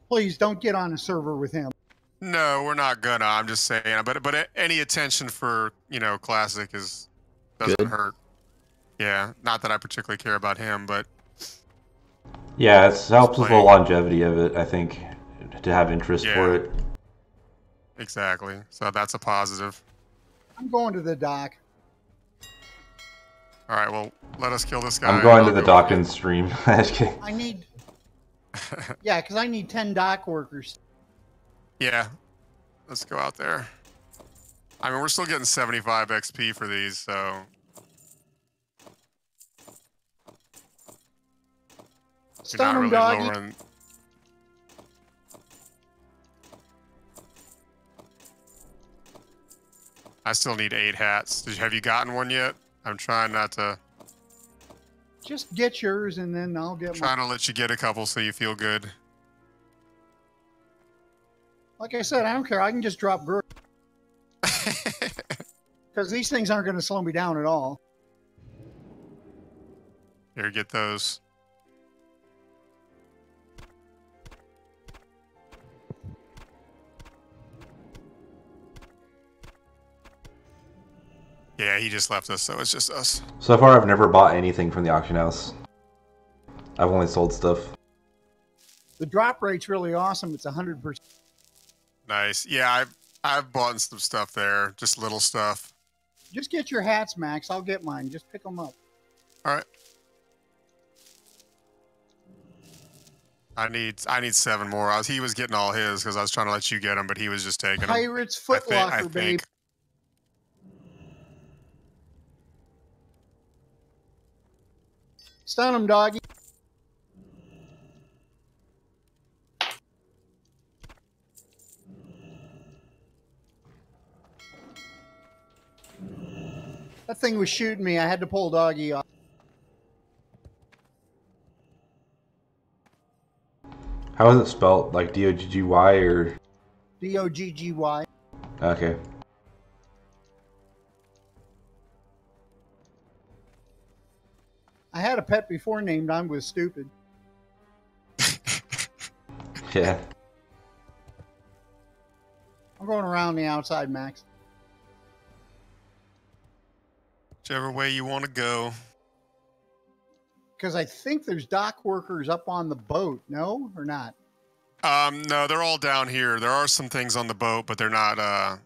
Please don't get on a server with him. No, we're not gonna. I'm just saying. But any attention for Classic doesn't Good. hurt. Yeah, not that I particularly care about him, but Yeah, it helps with the longevity of it, I think, to have interest for it. exactly. So that's a positive. I'm going to the dock. All right, well, let us kill this guy. I'm going and to I'll the go dock with and stream. Just kidding. I need. Yeah, because I need 10 dock workers. Yeah, let's go out there. I mean, we're still getting 75 XP for these, so. Stun him, doggy. lowering. I still need 8 hats. Have you gotten one yet? I'm trying not to. Just get yours, and then I'll get Trying mine. to let you get a couple so you feel good. Like I said, I don't care. I can just drop group. Because these things aren't going to slow me down at all. Here, get those. Yeah, he just left us, so it's just us. So far, I've never bought anything from the auction house. I've only sold stuff. The drop rate's really awesome. It's 100%. Nice. Yeah, I've bought some stuff there, just little stuff. Just get your hats, Max. I'll get mine. Just pick them up. All right. I need 7 more. He was getting all his because I was trying to let you get them, but he was just taking them. Pirates Footlocker, babe. Stun him, doggy. That thing was shooting me. I had to pull doggy off. How is it spelled? Like D-O-G-G-Y or? D-O-G-G-Y. Okay. I had a pet before named I Was Stupid. Yeah. I'm going around the outside, Max. Whichever way you want to go. Because I think there's dock workers up on the boat. No, or not? No, they're all down here. There are some things on the boat, but they're not.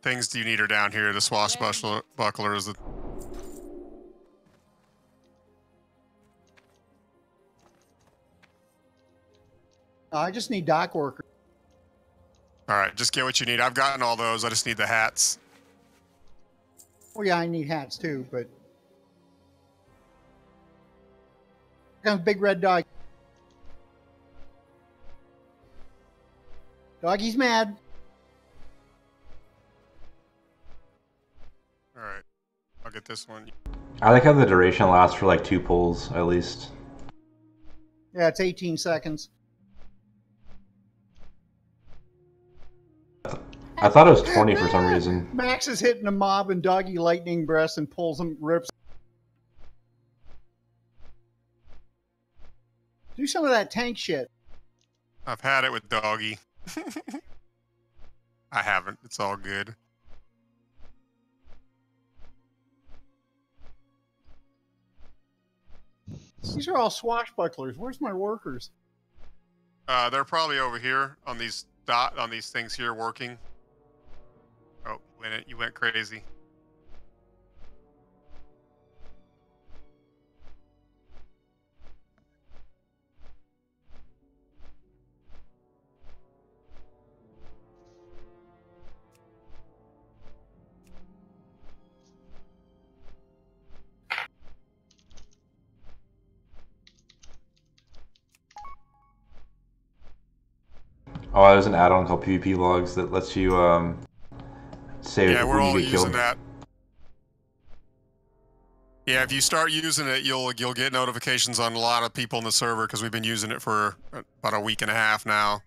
Things you need are down here. The swashbucklers. I just need dock workers. All right, just get what you need. I've gotten all those. I just need the hats. Oh yeah, I need hats too, but here comes Big Red Dog. Doggy's mad. All right, I'll get this one. I like how the duration lasts for like 2 pulls at least. Yeah, it's 18 seconds. I thought it was 20 for some reason. Max is hitting a mob and doggy lightning breasts and pulls him, rips. Do some of that tank shit. I've had it with doggy. I haven't. It's all good. These are all swashbucklers. Where's my workers? They're probably over here on these things here working. Oh, you went crazy. Oh, there's an add-on called PvP Logs that lets you save Yeah, we're when all you get using killed. that. Yeah, if you start using it, you'll get notifications on a lot of people in the server because we've been using it for about a week and a half now.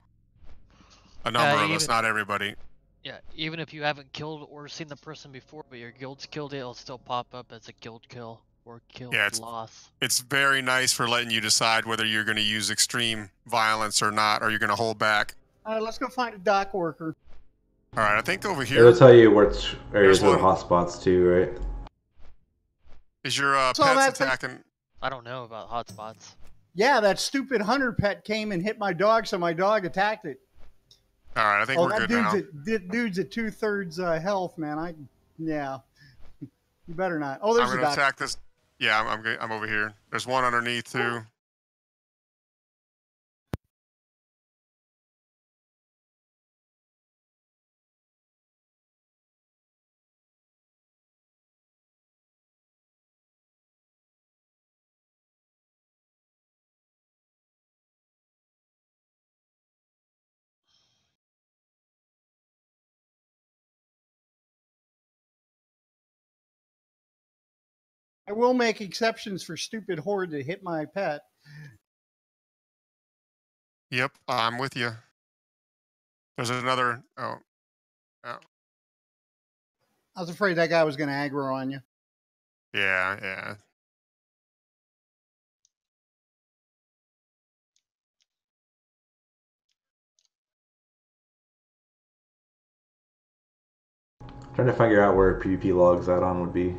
A number of us, not everybody. Yeah, even if you haven't killed or seen the person before, but your guild's killed it, it'll still pop up as a guild kill or guild loss. It's very nice for letting you decide whether you're going to use extreme violence or not, or you're going to hold back. All right, let's go find a dock worker. All right, I think over here. It'll tell you which areas are the hotspots too, right? Is your pets attacking? I don't know about hotspots. Yeah, that stupid hunter pet came and hit my dog, so my dog attacked it. All right, I think we're good now. That dude's at 2/3 health, man. Yeah. You better not. Oh, there's I'm a gonna dock. attack this. Yeah, I'm over here. There's one underneath too. I will make exceptions for stupid horde that hit my pet. Yep, I'm with you. There's another. Oh. I was afraid that guy was going to aggro on you. Yeah, yeah. Trying to figure out where PvP Logs add-on would be.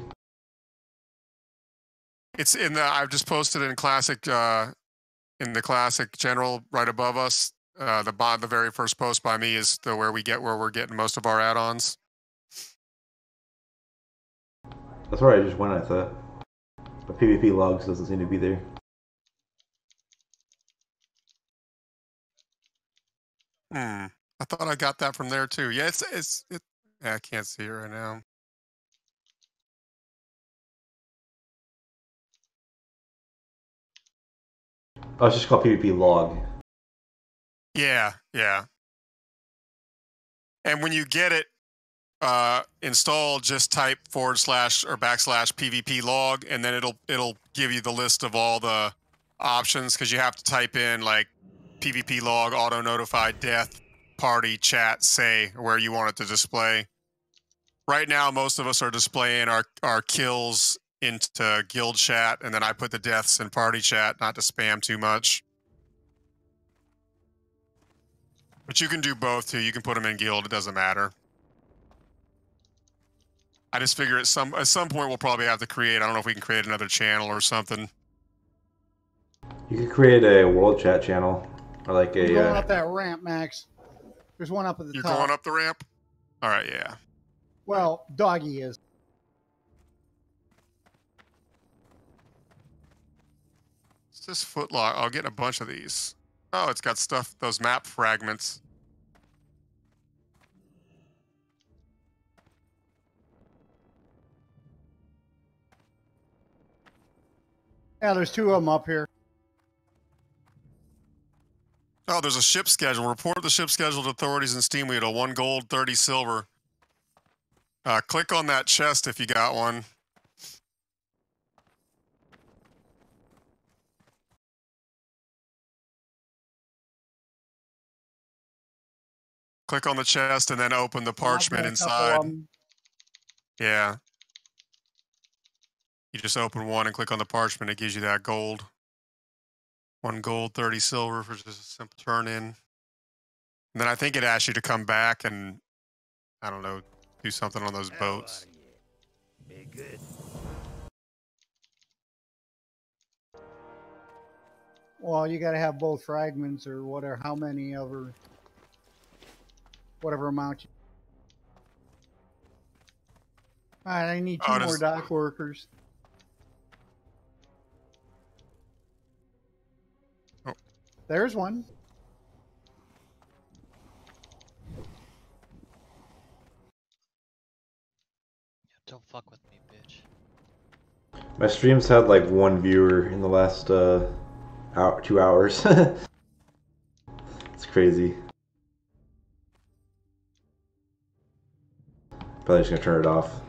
It's in the. I've just posted in classic. In the classic general right above us. the very first post by me is where we're getting most of our add-ons. That's where I just went, I thought. But PvP logs doesn't seem to be there. I thought I got that from there too. Yeah, yeah, I can't see it right now. Oh, it's just called PvP log. Yeah, yeah. And when you get it installed, just type / or / PvP log, and then it'll give you the list of all the options, because you have to type in like PvP log, auto notify, death, party, chat, say where you want it to display. Right now, most of us are displaying our kills into guild chat, and then I put the deaths in party chat, not to spam too much. But you can do both too. You can put them in guild. It doesn't matter. I just figure at some point we'll probably have to create. I don't know if we can create another channel or something. You could create a world chat channel, or like a. I'm going up that ramp, Max. There's one up at the You're top. going up the ramp? All right, yeah. Well, Doggy is. It's this footlock. I'll get a bunch of these. Oh, it's got stuff, those map fragments. Yeah, there's 2 of them up here. Oh, there's a ship schedule. Report the ship schedule to authorities in Steam Wheel. 1 gold, 30 silver. Click on that chest if you got one. Click on the chest and then open the parchment inside. Yeah. You just open one and click on the parchment. It gives you that gold. 1 gold, 30 silver for just a simple turn in. And then I think it asks you to come back and, I don't know, do something on those boats. Be good. Well, you got to have both fragments or whatever, how many ever, whatever amount you. All right, I need 2 more dock workers. Oh. There's one. Don't fuck with me, bitch. My streams had like 1 viewer in the last 2 hours. It's crazy. Probably just gonna turn it off.